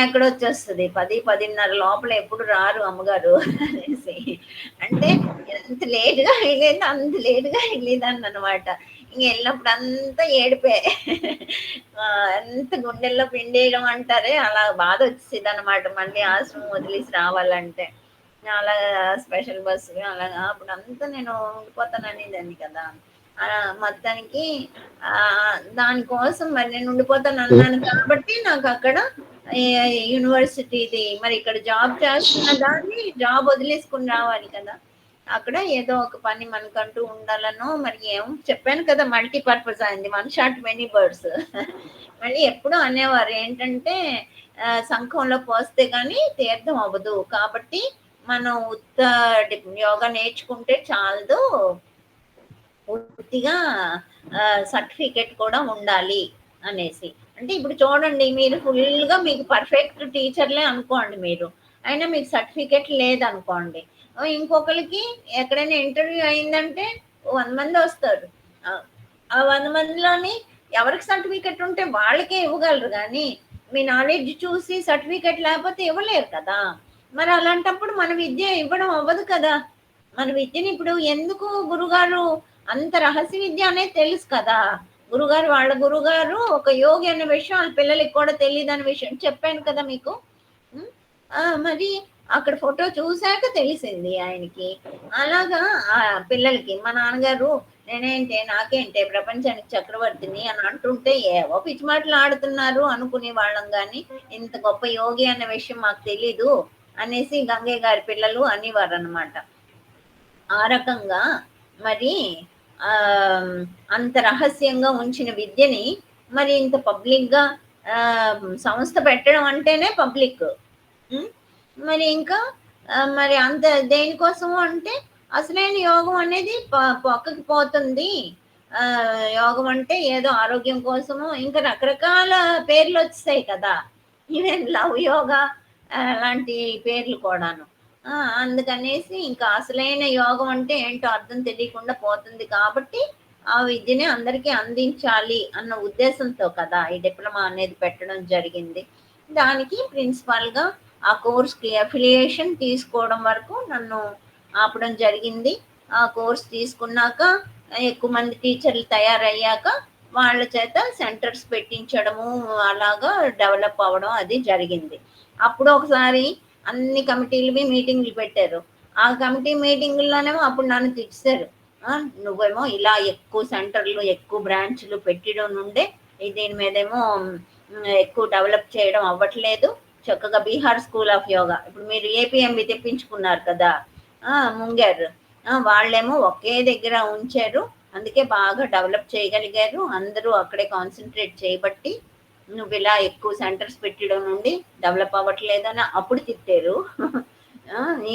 ఎక్కడ వచ్చేస్తుంది, 10-10:30 లోపల ఎప్పుడు రారు అమ్మగారు అనేసి. అంటే ఎంత లేటుగా వెళ్ళేది అంత లేటుగా వెళ్ళేదాన్ని అనమాట. ఇంక వెళ్ళినప్పుడు అంతా ఏడిపే, ఎంత గుండెల్లో పిండేయడం అంటారే అలా బాధ వచ్చేది అనమాట. మళ్ళీ ఆశ్రమం వదిలేసి రావాలంటే అలా స్పెషల్ బస్సు అలాగా అప్పుడు అంతా నేను ఉండిపోతాననేదాన్ని కదా. మొత్తానికి దానికోసం మరి నేను ఉండిపోతాను అన్నాను కాబట్టి నాకు అక్కడ యూనివర్సిటీది మరి ఇక్కడ జాబ్ చేస్తున్న దాన్ని జాబ్ వదిలేసుకుని రావాలి కదా. అక్కడ ఏదో ఒక పని మనకంటూ ఉండాలనో మరి ఏమో చెప్పాను కదా, మల్టీపర్పస్ అయింది, వన్ షాట్ మెనీ బర్డ్స్. మళ్ళీ ఎప్పుడూ అనేవారు ఏంటంటే సంఘంలో పోస్తే కానీ తీర్థం అవ్వదు, కాబట్టి మనం యోగా నేర్చుకుంటే చాలదు, పూర్తిగా సర్టిఫికెట్ కూడా ఉండాలి అనేసి. అంటే ఇప్పుడు చూడండి, మీరు ఫుల్గా మీకు పర్ఫెక్ట్ టీచర్లే అనుకోండి మీరు, అయినా మీకు సర్టిఫికెట్ లేదనుకోండి, ఇంకొకరికి ఎక్కడైనా ఇంటర్వ్యూ అయిందంటే 100 మంది వస్తారు. ఆ 100 మందిలోని ఎవరికి సర్టిఫికెట్ ఉంటే వాళ్ళకే ఇవ్వగలరు, కానీ మీ నాలెడ్జ్ చూసి సర్టిఫికెట్ లేకపోతే ఇవ్వలేరు కదా. మరి అలాంటప్పుడు మన విద్య ఇవ్వడం అవ్వదు కదా. మన విద్యని ఇప్పుడు ఎందుకు గురుగారు అంత రహస్య విద్య అనేది తెలుసు కదా. వాళ్ళ గురుగారు ఒక యోగి అనే విషయం వాళ్ళ పిల్లలకి కూడా తెలియదు అనే విషయం చెప్పాను కదా మీకు. మరి అక్కడ ఫోటో చూశాక తెలిసింది ఆయనకి. అలాగా ఆ పిల్లలకి మా నాన్నగారు నాకేంటే ప్రపంచానికి చక్రవర్తిని అని అంటుంటే ఏవో పిచ్చి మాటలు ఆడుతున్నారు అనుకునే వాళ్ళం, కానీ ఇంత గొప్ప యోగి అన్న విషయం మాకు తెలీదు అనేసి గంగయ్య గారి పిల్లలు అనేవారు అనమాట. ఆ రకంగా మరి అంత రహస్యంగా ఉంచిన విద్యని మరి ఇంత పబ్లిక్గా సంస్థ పెట్టడం అంటేనే పబ్లిక్. మరి ఇంకా మరి అంత దేనికోసము అంటే అసలైన యోగం అనేది పక్కకి పోతుంది. యోగం అంటే ఏదో ఆరోగ్యం కోసము ఇంకా రకరకాల పేర్లు వచ్చాయి కదా, ఈవెన్ లవ్ యోగా లాంటి పేర్లు కూడాను. అందుకనేసి ఇంకా అసలైన యోగం అంటే ఏంటో అర్థం తెలియకుండా పోతుంది, కాబట్టి ఆ విద్యని అందరికీ అందించాలి అన్న ఉద్దేశంతో కదా ఈ డిప్లొమా అనేది పెట్టడం జరిగింది. దానికి ప్రిన్సిపాల్గా ఆ కోర్స్కి అఫిలియేషన్ తీసుకోవడం వరకు నన్ను ఆపడం జరిగింది. ఆ కోర్స్ తీసుకున్నాక ఎక్కువ మంది టీచర్లు తయారయ్యాక వాళ్ళ చేత సెంటర్స్ పెట్టించడము అలాగా డెవలప్ అవ్వడం అది జరిగింది. అప్పుడు ఒకసారి అన్ని కమిటీలవి మీటింగ్లు పెట్టారు. ఆ కమిటీ మీటింగుల్లోనేమో అప్పుడు నన్ను తిట్టారు, నువ్వేమో ఇలా ఎక్కువ సెంటర్లు ఎక్కువ బ్రాంచ్లు పెట్టడం నుండే దీని మీదేమో ఎక్కువ డెవలప్ చేయడం అవ్వట్లేదు. చక్కగా బీహార్ స్కూల్ ఆఫ్ యోగా ఇప్పుడు మీరు ఏపీఎంబి తెప్పించుకున్నారు కదా ముంగారు, వాళ్ళేమో ఒకే దగ్గర ఉంచారు, అందుకే బాగా డెవలప్ చేయగలిగారు, అందరూ అక్కడే కాన్సన్ట్రేట్ చేయబట్టి నువ్వు ఇలా ఎక్కువ సెంటర్స్ పెట్టడం నుండి డెవలప్ అవ్వట్లేదని అప్పుడు తిట్టారు.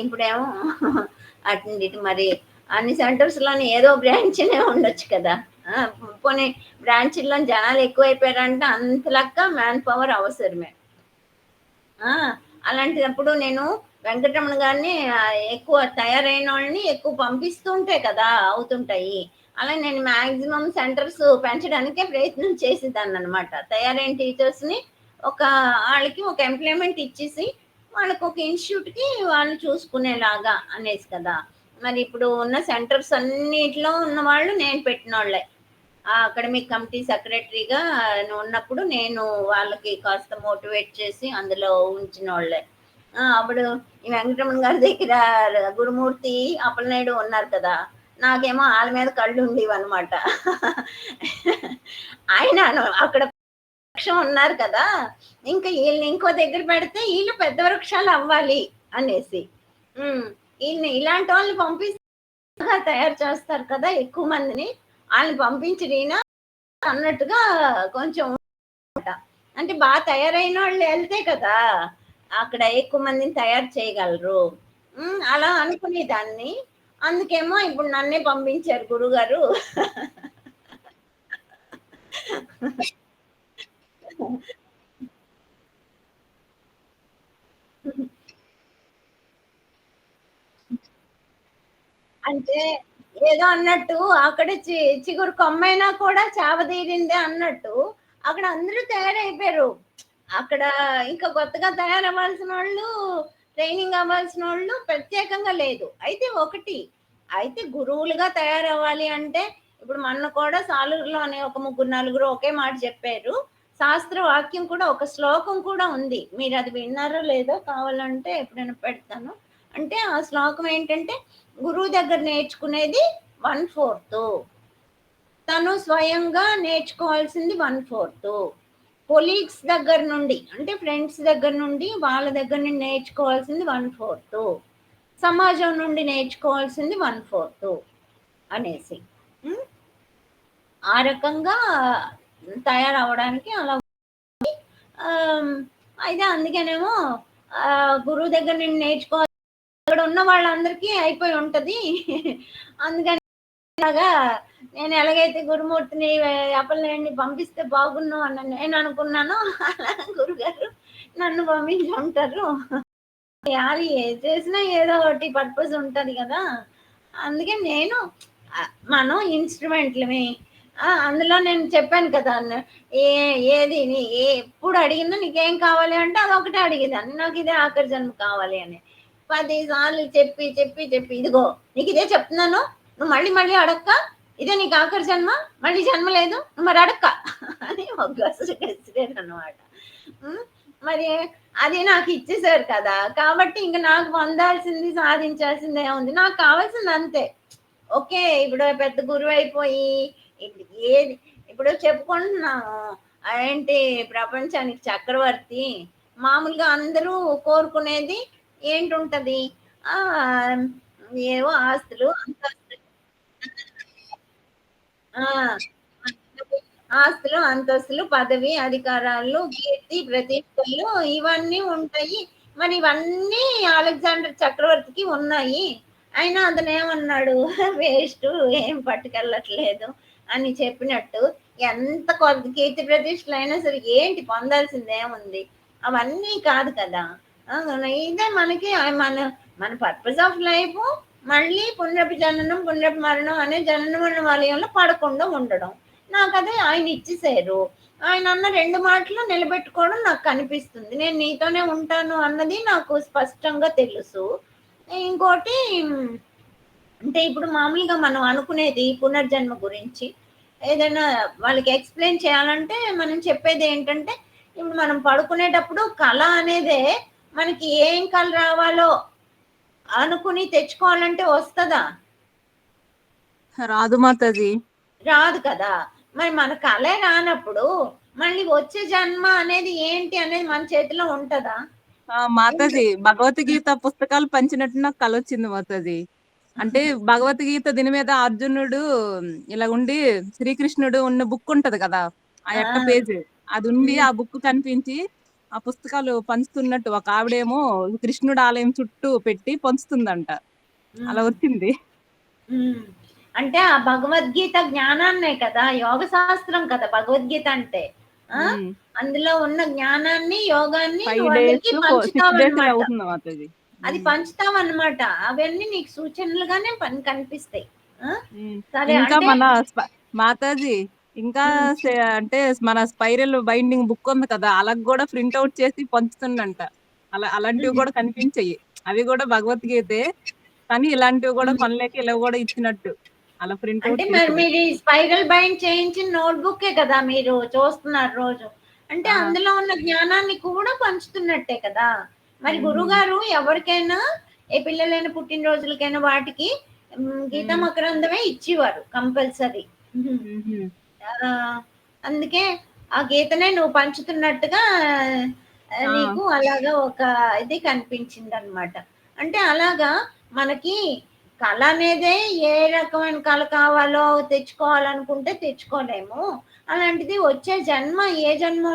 ఇప్పుడేమో అటు మరి అన్ని సెంటర్స్లోని ఏదో బ్రాంచ్నే ఉండొచ్చు కదా. పోనీ బ్రాంచ్ల్లో జనాలు ఎక్కువైపోయారంటే అంతలక్క మ్యాన్ పవర్ అవసరమే. అలాంటప్పుడు నేను వెంకటరమణ గారిని ఎక్కువ తయారైన వాళ్ళని ఎక్కువ పంపిస్తుంటే కదా అవుతుంటాయి. అలా నేను మ్యాక్సిమం సెంటర్స్ పెంచడానికే ప్రయత్నం చేసేదాన్ని అనమాట. తయారైన టీచర్స్ని వాళ్ళకి ఒక ఎంప్లాయ్మెంట్ ఇచ్చేసి వాళ్ళకి ఒక ఇన్స్టిట్యూట్కి వాళ్ళు చూసుకునేలాగా అనేసి కదా. మరి ఇప్పుడు ఉన్న సెంటర్స్ అన్నిట్లో ఉన్న వాళ్ళు నేను పెట్టిన వాళ్ళే. అకాడమిక్ కమిటీ సెక్రటరీగా ఉన్నప్పుడు నేను వాళ్ళకి కాస్త మోటివేట్ చేసి అందులో ఉంచిన వాళ్ళే. అప్పుడు ఈ వెంకటరమణ గారి దగ్గర గురుమూర్తి అప్పలనాయుడు ఉన్నారు కదా, నాకేమో వాళ్ళ మీద కళ్ళు ఉండేవి అనమాట. ఆయన అక్కడ వృక్షం ఉన్నారు కదా, ఇంకా వీళ్ళని ఇంకో దగ్గర పెడితే వీళ్ళు పెద్ద వృక్షాలు అవ్వాలి అనేసి వీళ్ళని ఇలాంటి వాళ్ళని పంపిస్తే తయారు చేస్తారు కదా ఎక్కువ మందిని, వాళ్ళని పంపించడీనా అన్నట్టుగా కొంచెం అంటే బాగా తయారైన వాళ్ళు వెళ్తే కదా అక్కడ ఎక్కువ మందిని తయారు చేయగలరు అలా అనుకునేదాన్ని. అందుకేమో ఇప్పుడు నన్నే పంపించారు గురుగారు. అంటే ఏదో అన్నట్టు అక్కడ చిగురు కొమ్మైనా కూడా చావదీరిందే అన్నట్టు అక్కడ అందరూ తయారైపోయారు. అక్కడ ఇంకా కొత్తగా తయారవ్వాల్సిన వాళ్ళు, ట్రైనింగ్ అవ్వాల్సిన వాళ్ళు ప్రత్యేకంగా లేదు. అయితే గురువులుగా తయారవ్వాలి అంటే ఇప్పుడు మొన్న కూడా సాలూరులోనే ఒక 3-4 ఒకే మాట చెప్పారు. శాస్త్ర వాక్యం కూడా ఒక శ్లోకం కూడా ఉంది. మీరు అది విన్నారో లేదో కావాలంటే ఎప్పుడైనా పెడతాను. అంటే ఆ శ్లోకం ఏంటంటే గురువు దగ్గర నేర్చుకునేది 1/4, తను స్వయంగా నేర్చుకోవాల్సింది 1/4, కొలీగ్స్ దగ్గర నుండి అంటే ఫ్రెండ్స్ దగ్గర నుండి వాళ్ళ దగ్గర నుండి నేర్చుకోవాల్సింది 1/4, సమాజం నుండి నేర్చుకోవాల్సింది 1/4 అనేసి ఆ రకంగా తయారవడానికి అలా. అయితే అందుకనేమో గురువు దగ్గర నుండి నేర్చుకోవాలి, అక్కడ ఉన్న వాళ్ళందరికీ అయిపోయి ఉంటది. అందుకని లాగా నేను ఎలాగైతే గురుమూర్తిని అప్పలనేని పంపిస్తే బాగున్ను అని నేను అనుకున్నానో అలా గురుగారు నన్ను పంపించి ఉంటారు. అది ఏది చేసినా ఏదో ఒకటి పర్పస్ ఉంటది కదా! అందుకే నేను మనం ఇన్‌స్ట్రుమెంట్‌లమి. అందులో నేను చెప్పాను కదా! ఏ ఏది ఎప్పుడు అడిగినా నీకేం కావాలి అంటే అదొకటే అడిగేదాన్ని. నాకు ఇదే ఆఖరి జన్మ కావాలి అని. 10 సార్లు చెప్పి, చెప్పి, చెప్పి ఇదిగో నీకిదే చెప్తున్నాను. నువ్వు మళ్ళీ మళ్ళీ అడక్క. ఇదే నీకు ఆఖరి జన్మ. మళ్ళీ జన్మ లేదు. నువ్వు మరి అడక్క అని ఒక గసురు గసిరారనమాట. హ్మ్. మరి అది నాకు ఇచ్చేసారు కదా! కాబట్టి ఇంక నాకు పొందాల్సింది, సాధించాల్సింది ఏముంది? నాకు కావాల్సింది అంతే. ఓకే. ఇప్పుడు పెద్ద గురువైపోయి ఇప్పుడు ఏది ఇప్పుడు చెప్పుకుంటున్నాము. ఏంటి ప్రపంచానికి చక్రవర్తి. మామూలుగా అందరూ కోరుకునేది ఏంటుంటది? ఆహ్, ఏవో ఆస్తులు, అంతస్తులు. ఆ! ఆస్తులు, అంతస్తులు, పదవి, అధికారాలు, కీర్తి, ప్రతిష్టలు ఇవన్నీ ఉంటాయి. మరి ఇవన్నీ అలెగ్జాండర్ చక్రవర్తికి ఉన్నాయి. అయినా అతనేమన్నాడు వేస్టు ఏం పట్టుకెళ్ళట్లేదు అని చెప్పినట్టు ఎంత కొద్ది కీర్తి ప్రతిష్టలైనా సరే ఏంటి పొందాల్సిందేముంది? అవన్నీ కాదు కదా! ఆ! ఇదే మనకి మన మన పర్పస్ ఆఫ్ లైఫు మళ్ళీ పునరపి జననం, పునరపి మరణం అనే జనన మరణ వలయంలో పడకుండా ఉండడం. నాకదే ఆయన ఇచ్చేసారు. ఆయన అన్న 2 మాటలు నిలబెట్టుకోవడం నాకు కనిపిస్తుంది. నేను నీతోనే ఉంటాను అన్నది నాకు స్పష్టంగా తెలుసు. ఇంకోటి అంటే ఇప్పుడు మామూలుగా మనం అనుకునేది పునర్జన్మ గురించి. ఏదైనా వాళ్ళకి ఎక్స్‌ప్లెయిన్ చేయాలంటే మనం చెప్పేదేంటంటే, ఇప్పుడు మనం పడుకునేటప్పుడు కల అనేదే మనకి ఏం కల రావాలో అనుకుని తెచ్చుకోవాలంటే వస్తదా? రాదు మాతాజీ. రాదు కదా! మరి మన కలే రానప్పుడు, మళ్ళీ వచ్చే జన్మ అనేది ఏంటి అనేది మన చేతిలో ఉంటదా? మాతాజీ భగవద్గీత పుస్తకాలు పంచినట్టు నాకు కలొచ్చింది మాతాజీ. అంటే భగవద్గీత దీని మీద అర్జునుడు ఇలా ఉండి శ్రీకృష్ణుడు ఉన్న బుక్ ఉంటది కదా! ఆ ఆ! యొక్క పేజ్ అది ఉండి హ్మ్. ఆ బుక్ కనిపించి ఆ పుస్తకాలు పంచుతున్నట్టు ఒక ఆవిడేమో కృష్ణుడు ఆలయం చుట్టూ పెట్టి పంచుతుందంట. అలా హ్మ్. వచ్చింది. హ్మ్. అంటే ఆ భగవద్గీత జ్ఞానాన్నే కదా! యోగ శాస్త్రం కదా! భగవద్గీత అంటే. ఆ! హ్మ్. అందులో ఉన్న జ్ఞానాన్ని, యోగాన్ని 5 నువ్వు అందరికి డేస్ 6 డేస్ ఇలా పంచుతావన్నమాట. అవుతుంది మాతాజీ. అది హ్మ్. పంచుతావన్నమాట. అవన్నీ నీకు సూచనలుగానే కనిపిస్తాయి. ఆ! హ్మ్. సరే ఇంకా అంటే మన మాతాజీ ఇంకా హ్మ్. అంటే మన స్పైరల్ బైండింగ్ బుక్ ఉంది కదా! అలా కూడా ప్రింట్ అవుట్ చేసి పంచుతుండంట. అలాంటివి హ్మ్. కూడా కనిపించాయి. అవి కూడా భగవద్గీతే. కానీ ఇలాంటివి కూడా హ్మ్. కొనలేక ఇలా కూడా ఇచ్చినట్టు. అలా ప్రింట్ అంటే అవుట్ మరి చేసినవి. మీరు ఈ స్పైరల్ బైండ్ చేయించిన నోట్‌బుక్కే కదా మీరు చూస్తున్నారు రోజు. అంటే ఆ! అందులో ఉన్న జ్ఞానాన్ని కూడా పంచుతున్నట్టే కదా! మరి హుహు. గురువుగారు ఎవరికైనా ఏ పిల్లలైనా పుట్టినరోజులకైనా వాటికి గీతా హ్మ్. మకరందమే ఇచ్చేవారు కంపల్సరీ. హుహు. అందుకే ఆ గీతనే నువ్వు పంచుతున్నట్టుగా ఆ! నీకు అలాగా ఒక ఇది కనిపించిందనమాట. అంటే అలాగా మనకి కళ అనేదే ఏ రకమైన కళ కావాలో తెచ్చుకోవాలనుకుంటే తెచ్చుకోలేము. అలాంటిది వచ్చే జన్మ ఏ జన్మ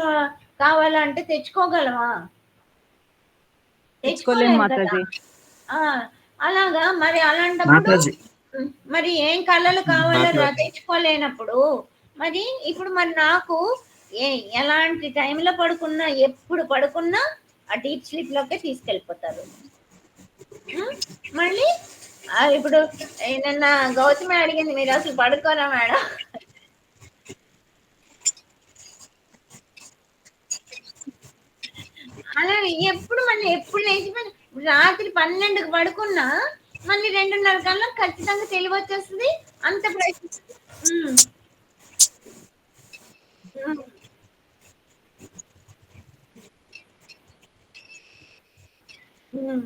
కావాలంటే తెచ్చుకోగలమా? తెచ్చుకోలేం తెచ్చుకోలేం కదా! మాతాజీ. ఆ! అలాగా మరి అలాంటప్పుడు మాతాజీ మరి ఏం కళలు కావాలో మాట్లాడు తెచ్చుకోలేనప్పుడు మరి ఇప్పుడు మరి నాకు ఏ ఎలాంటి టైంలో పడుకున్నా, ఎప్పుడు పడుకున్నా ఆ డీప్ స్లీప్‌లోకే తీసుకెళ్ళిపోతారు. హ్మ్. మళ్ళీ ఇప్పుడు నిన్న గౌతమి అడిగింది మీరసలు పడుకోరా మేడం? అలా ఎప్పుడు లేచిపోయిన రాత్రి 12కి పడుకున్నా, మళ్ళీ 2:30 కల్లా ఖచ్చితంగా తెలివొచ్చేస్తది. అంత హ్మ్. హ్మ్. హ్మ్.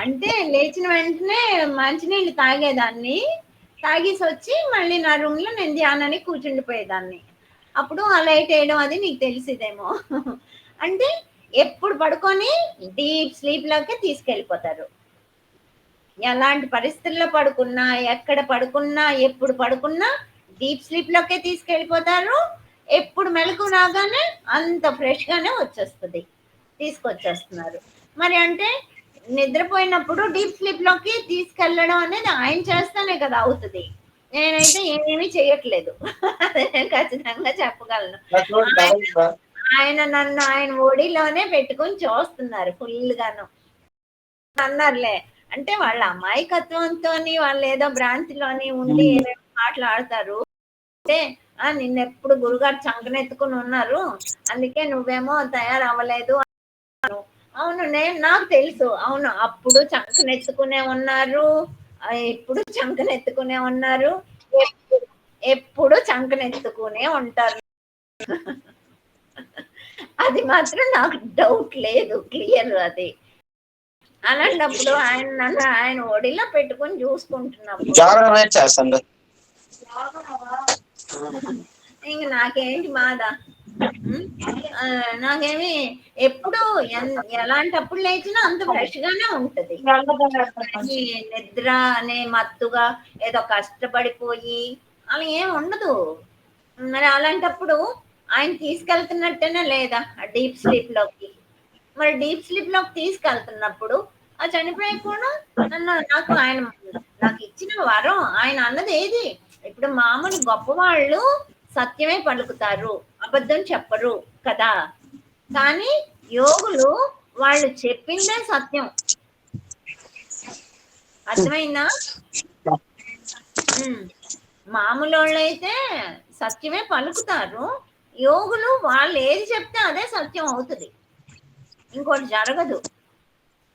అంటే లేచిన వెంటనే మంచినీళ్ళు తాగేదాన్ని, తాగేసి వచ్చి మళ్ళీ నా రూమ్ లో నేను ధ్యానానికి కూర్చుండిపోయేదాన్ని. అప్పుడు ఆ లైట్ వేయడం అది నీకు తెలిసిదేమో. అంటే ఎప్పుడు పడుకొని డీప్ స్లీప్ లోకే తీసుకెళ్ళిపోతారు. ఎలాంటి పరిస్థితుల్లో పడుకున్నా, ఎక్కడ పడుకున్నా, ఎప్పుడు పడుకున్నా డీప్ స్లీప్ లోకే తీసుకెళ్ళిపోతారు. ఎప్పుడు మెలకు రాగానే అంత ఫ్రెష్ గానే తీసుకొచ్చేస్తున్నారు. మరి అంటే నిద్రపోయినప్పుడు డీప్ స్లీప్ లోకి తీసుకెళ్ళడం అనేది ఆయన చేస్తానే కదా అవుతుంది. నేనైతే ఏమీ చేయట్లేదు. అదే నేను ఖచ్చితంగా చెప్పగలను. ఆయన నన్ను ఆయన ఒడిలోనే పెట్టుకొని చూస్తున్నారు ఫుల్ గాను. అన్నారులే, అంటే వాళ్ళ అమాయకత్వంతోని వాళ్ళు ఏదో భ్రాంతిలోని ఉండి ఏమేమి మాట్లాడతారు. అంటే నిన్నెప్పుడు గురుగారు చంకనెత్తుకుని ఉన్నారు, అందుకే నువ్వేమో తయారవ్వలేదు. అవును, నాకు తెలుసు. అవును, అప్పుడు చంకనెత్తుకునే ఉన్నారు, ఇప్పుడు చంకనెత్తుకునే ఉన్నారు, ఎప్పుడు చంకనెత్తుకునే ఉంటారు. అది మాత్రం నాకు డౌట్ లేదు, క్లియర్ అది. అలాంటప్పుడు ఆయన నన్ను ఆయన ఒడిలో పెట్టుకొని చూసుకుంటున్నప్పుడు ఇంక నాకేంటి బాధ? నాకేమి ఎప్పుడు ఎలాంటప్పుడు లేచినా అంత ఫ్రెష్ గానే ఉంటది. నిద్ర అనే మత్తుగా ఏదో కష్టపడిపోయి అలా ఏం ఉండదు. మరి అలాంటప్పుడు ఆయన తీసుకెళ్తున్నట్టేనే లేదా డీప్ స్లీప్ లోకి? మరి డీప్ స్లీప్ లోకి తీసుకెళ్తున్నప్పుడు ఆ చనిపోయకుండా నాకు ఆయన నాకు ఇచ్చిన వరం, ఆయన అన్నది ఏది? ఇప్పుడు మామూలు గొప్పవాళ్ళు సత్యమే పలుకుతారు, అబద్ధం చెప్పరు కదా. కానీ యోగులు వాళ్ళు చెప్పిందే సత్యం. అర్థమైందా? మామూలు వాళ్ళు అయితే సత్యమే పలుకుతారు, యోగులు వాళ్ళు ఏది చెప్తే అదే సత్యం అవుతుంది, ఇంకోటి జరగదు.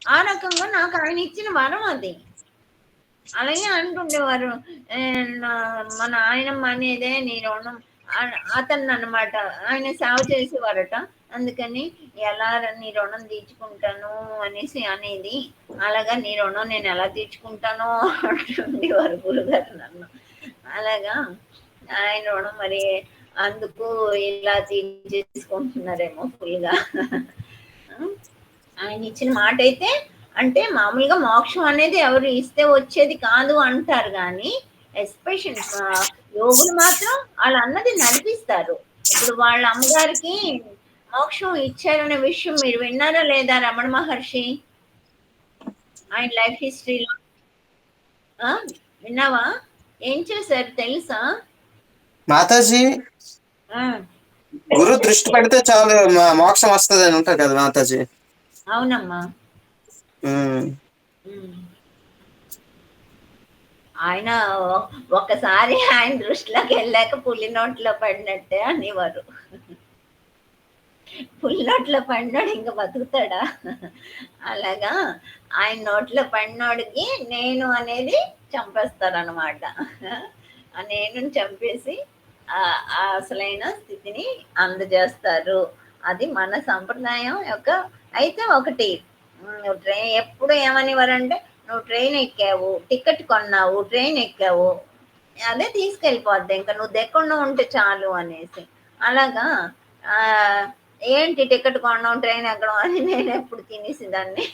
ఆ రకంగా నాకు ఆయన ఇచ్చిన వరం అది. అలాగే అంటుండేవారు, మన ఆయనమ్మ అనేదే నీ రుణం. అతను అన్నమాట, ఆయన సేవ చేసేవారట, అందుకని ఎలా నీ రుణం తీర్చుకుంటాను అనేసి అనేది. అలాగా నీ రుణం నేను ఎలా తీర్చుకుంటానో అంటుండేవారు గురుగారు నన్ను. అలాగా ఆయన రుణం మరి అందుకు ఇలా తీర్చేసుకుంటున్నారేమో ఫుల్గా. ఆయన ఇచ్చిన మాట అయితే, అంటే మామూలుగా మోక్షం అనేది ఎవరు ఇస్తే వచ్చేది కాదు అంటారు, కానీ ఎస్పెషల్ యోగులు మాత్రం వాళ్ళు అన్నది నడిపిస్తారు. ఇప్పుడు వాళ్ళ అమ్మగారికి మోక్షం ఇచ్చారనే విషయం మీరు విన్నారా లేదా? రమణ మహర్షి ఆయన లైఫ్ హిస్టరీలో విన్నావా? ఏం చేశారు తెలుసా మాతాజీ? గురు దృష్టి పెడితే చాలు మోక్షం వస్తుంది అని ఉంటారు కదా మాతాజీ. అవునమ్మా. ఆయన ఒకసారి ఆయన దృష్టిలోకి వెళ్ళాక పులి నోట్లో పడినట్టే అనేవారు. పులి నోట్లో పడినాడు ఇంకా బతుకుతాడా? అలాగా ఆయన నోట్లో పడినోడికి నేను అనేది చంపేస్తారనమాట. ఆ నేను చంపేసి అసలైన స్థితిని అందజేస్తారు. అది మన సంప్రదాయం యొక్క. అయితే ఒకటి, ఎప్పుడు ఏమనేవారంటే, నువ్వు ట్రైన్ ఎక్కావు, టికెట్ కొన్నావు, ట్రైన్ ఎక్కావు, అదే తీసుకెళ్ళిపోద్ది, ఇంకా నువ్వు దెక్కకుండా ఉంటే చాలు అనేసి. అలాగా ఏంటి టికెట్ కొన్నావు, ట్రైన్ ఎక్కడం అని నేను ఎప్పుడు తినేసేదాన్ని.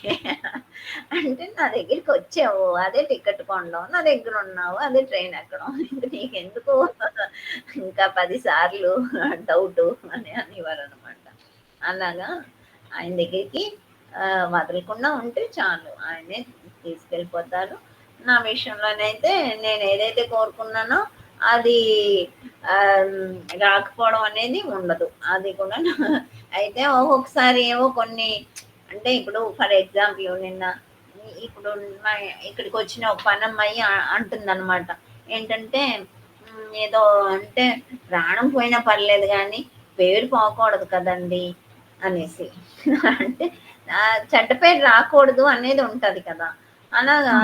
అంటే నా దగ్గరికి వచ్చావు, అదే టికెట్ కొనడం, నా దగ్గర ఉన్నావు, అదే ట్రైన్ ఎక్కడం, ఇంకా నీకెందుకు ఇంకా 10 సార్లు డౌట్ అని అనేవారు అనమాట. అలాగా ఆయన దగ్గరికి వదలకుండా ఉంటే చాలు, ఆయనే తీసుకెళ్ళిపోతారు. నా విషయంలోనైతే నేను ఏదైతే కోరుకున్నానో అది రాకపోవడం అనేది ఉండదు. అది కూడా అయితే ఒక్కొక్కసారి ఏవో కొన్ని, అంటే ఇప్పుడు ఫర్ ఎగ్జాంపుల్ నిన్న ఇప్పుడు ఇక్కడికి వచ్చిన ఒక పనమ్మాయి అంటుందన్నమాట, ఏంటంటే ఏదో అంటే ప్రాణం పోయినా పర్లేదు కానీ పేరు పోకూడదు కదండి అనేసి. అంటే చెడ్డ పేరు రాకూడదు అనేది ఉంటది కదా. అలాగా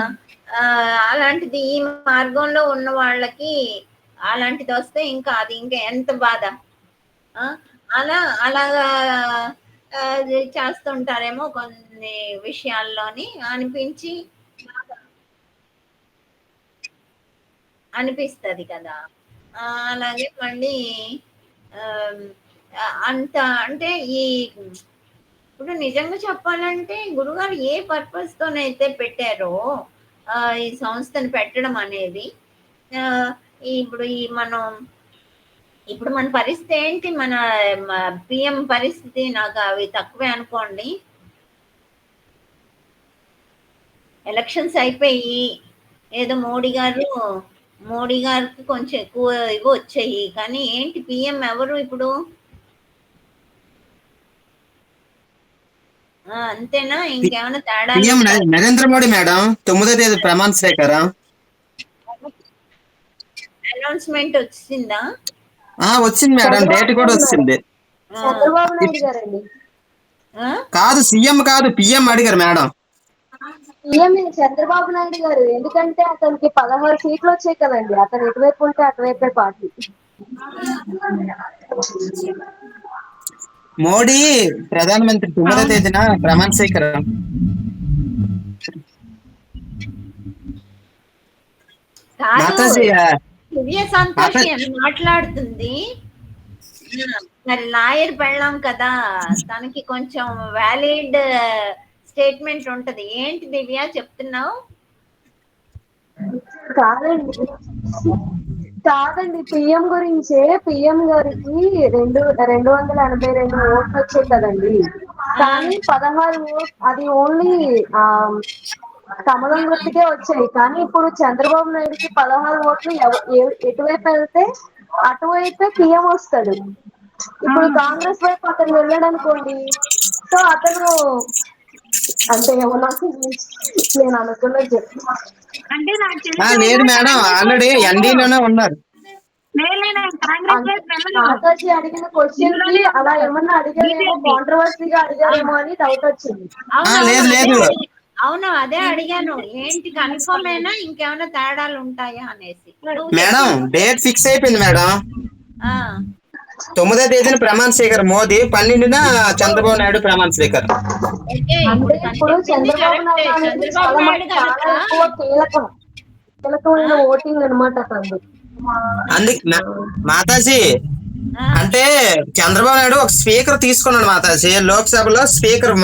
అలాంటిది ఈ మార్గంలో ఉన్న వాళ్ళకి అలాంటిది వస్తే ఇంకా అది ఇంకా ఎంత బాధ. అలాగా అది చేస్తుంటారేమో కొన్ని విషయాల్లోని అనిపిస్తది కదా. అలాగే మళ్ళీ ఆమ్, అంత అంటే ఇప్పుడు నిజంగా చెప్పాలంటే గురుగారు ఏ పర్పస్ తోనైతే పెట్టారో ఈ సంస్థను పెట్టడం అనేది, ఇప్పుడు ఇప్పుడు మన పరిస్థితి ఏంటి, మన పిఎం పరిస్థితి నాకు అవి తక్కువే అనుకోండి. ఎలక్షన్స్ అయిపోయి ఏదో మోడీ గారికి కొంచెం ఎక్కువ ఇవి వచ్చాయి, కానీ ఏంటి పిఎం ఎవరు ఇప్పుడు? అంతేనా, ఇంకేమైనా తేడా? నరేంద్ర మోడీ మేడం 9వ తేదీ ప్రమాణ స్వీకారం అనౌన్స్మెంట్ వచ్చిందా? వచ్చింది మేడం, డేట్ కూడా వచ్చింది. చంద్రబాబు నాయుడు గారండి. కాదు సీఎం కాదు, పిఎం అడిగారు మేడం. పిఎం చంద్రబాబు నాయుడు గారు, ఎందుకంటే అతనికి 16 సీట్లు వచ్చాయి కదండి. అతను ఎటువైపు ఉంటే అటువైపే పార్టీ. మోడీ ప్రధానమంత్రి 9వ తేదీన ప్రమాణ స్వీకారం. దివ్య సంతోషి అని మాట్లాడుతుంది, మరి లాయర్ పెళ్ళాం కదా, తనకి కొంచెం వ్యాలిడ్ స్టేట్మెంట్ ఉంటది. ఏంటి దివ్య చెప్తున్నావు? కాదండి, పిఎం గురించే. పిఎం గారికి 282 ఓట్లు వచ్చాయి కదండి. కానీ 16 అది ఓన్లీ కమలం గుర్తుకే వచ్చాయి. కానీ ఇప్పుడు చంద్రబాబు నాయుడుకి 16 ఓట్లు ఎటువైపు వెళ్తే అటువైపే పిఎం వస్తాడు. ఇప్పుడు కాంగ్రెస్ వైపు అతను వెళ్ళాడు అనుకోండి, సో అతను అంటే ఏమో నాకు నేను అనుకున్నది చెప్తున్నా. అంటే లేదు మేడం, ఆల్రెడీ ఎన్డీలోనే ఉన్నారు. మాతాజీ అడిగిన క్వశ్చన్ కి అలా ఏమన్నా అడిగారేమో, కాంట్రవర్సీగా అడిగారేమో అని డౌట్ వచ్చింది. లేదు అవును, అదే అడిగాను, ఏంటి కన్ఫర్మ్ అయినా ఇంకేమైనా తేడాలు ఉంటాయా అనేసి. మేడం డేట్ ఫిక్స్ అయిపోయింది మేడం. 9వ తేదీన ప్రమాణ స్వీకారం మోదీ, 12న చంద్రబాబు నాయుడు ప్రమాణ స్వీకారం. అంటే ఇప్పుడు చంద్రబాబు నాయుడు అనేది చాలా ఎక్కువ కీలకమైన ఓటింగ్ అనమాట తనది. అందుకే మాతాజీ, అంటే చంద్రబాబు నాయుడు ఒక స్పీకర్ తీసుకున్నాడు మాతాజీ, లోక్సభలో స్పీకర్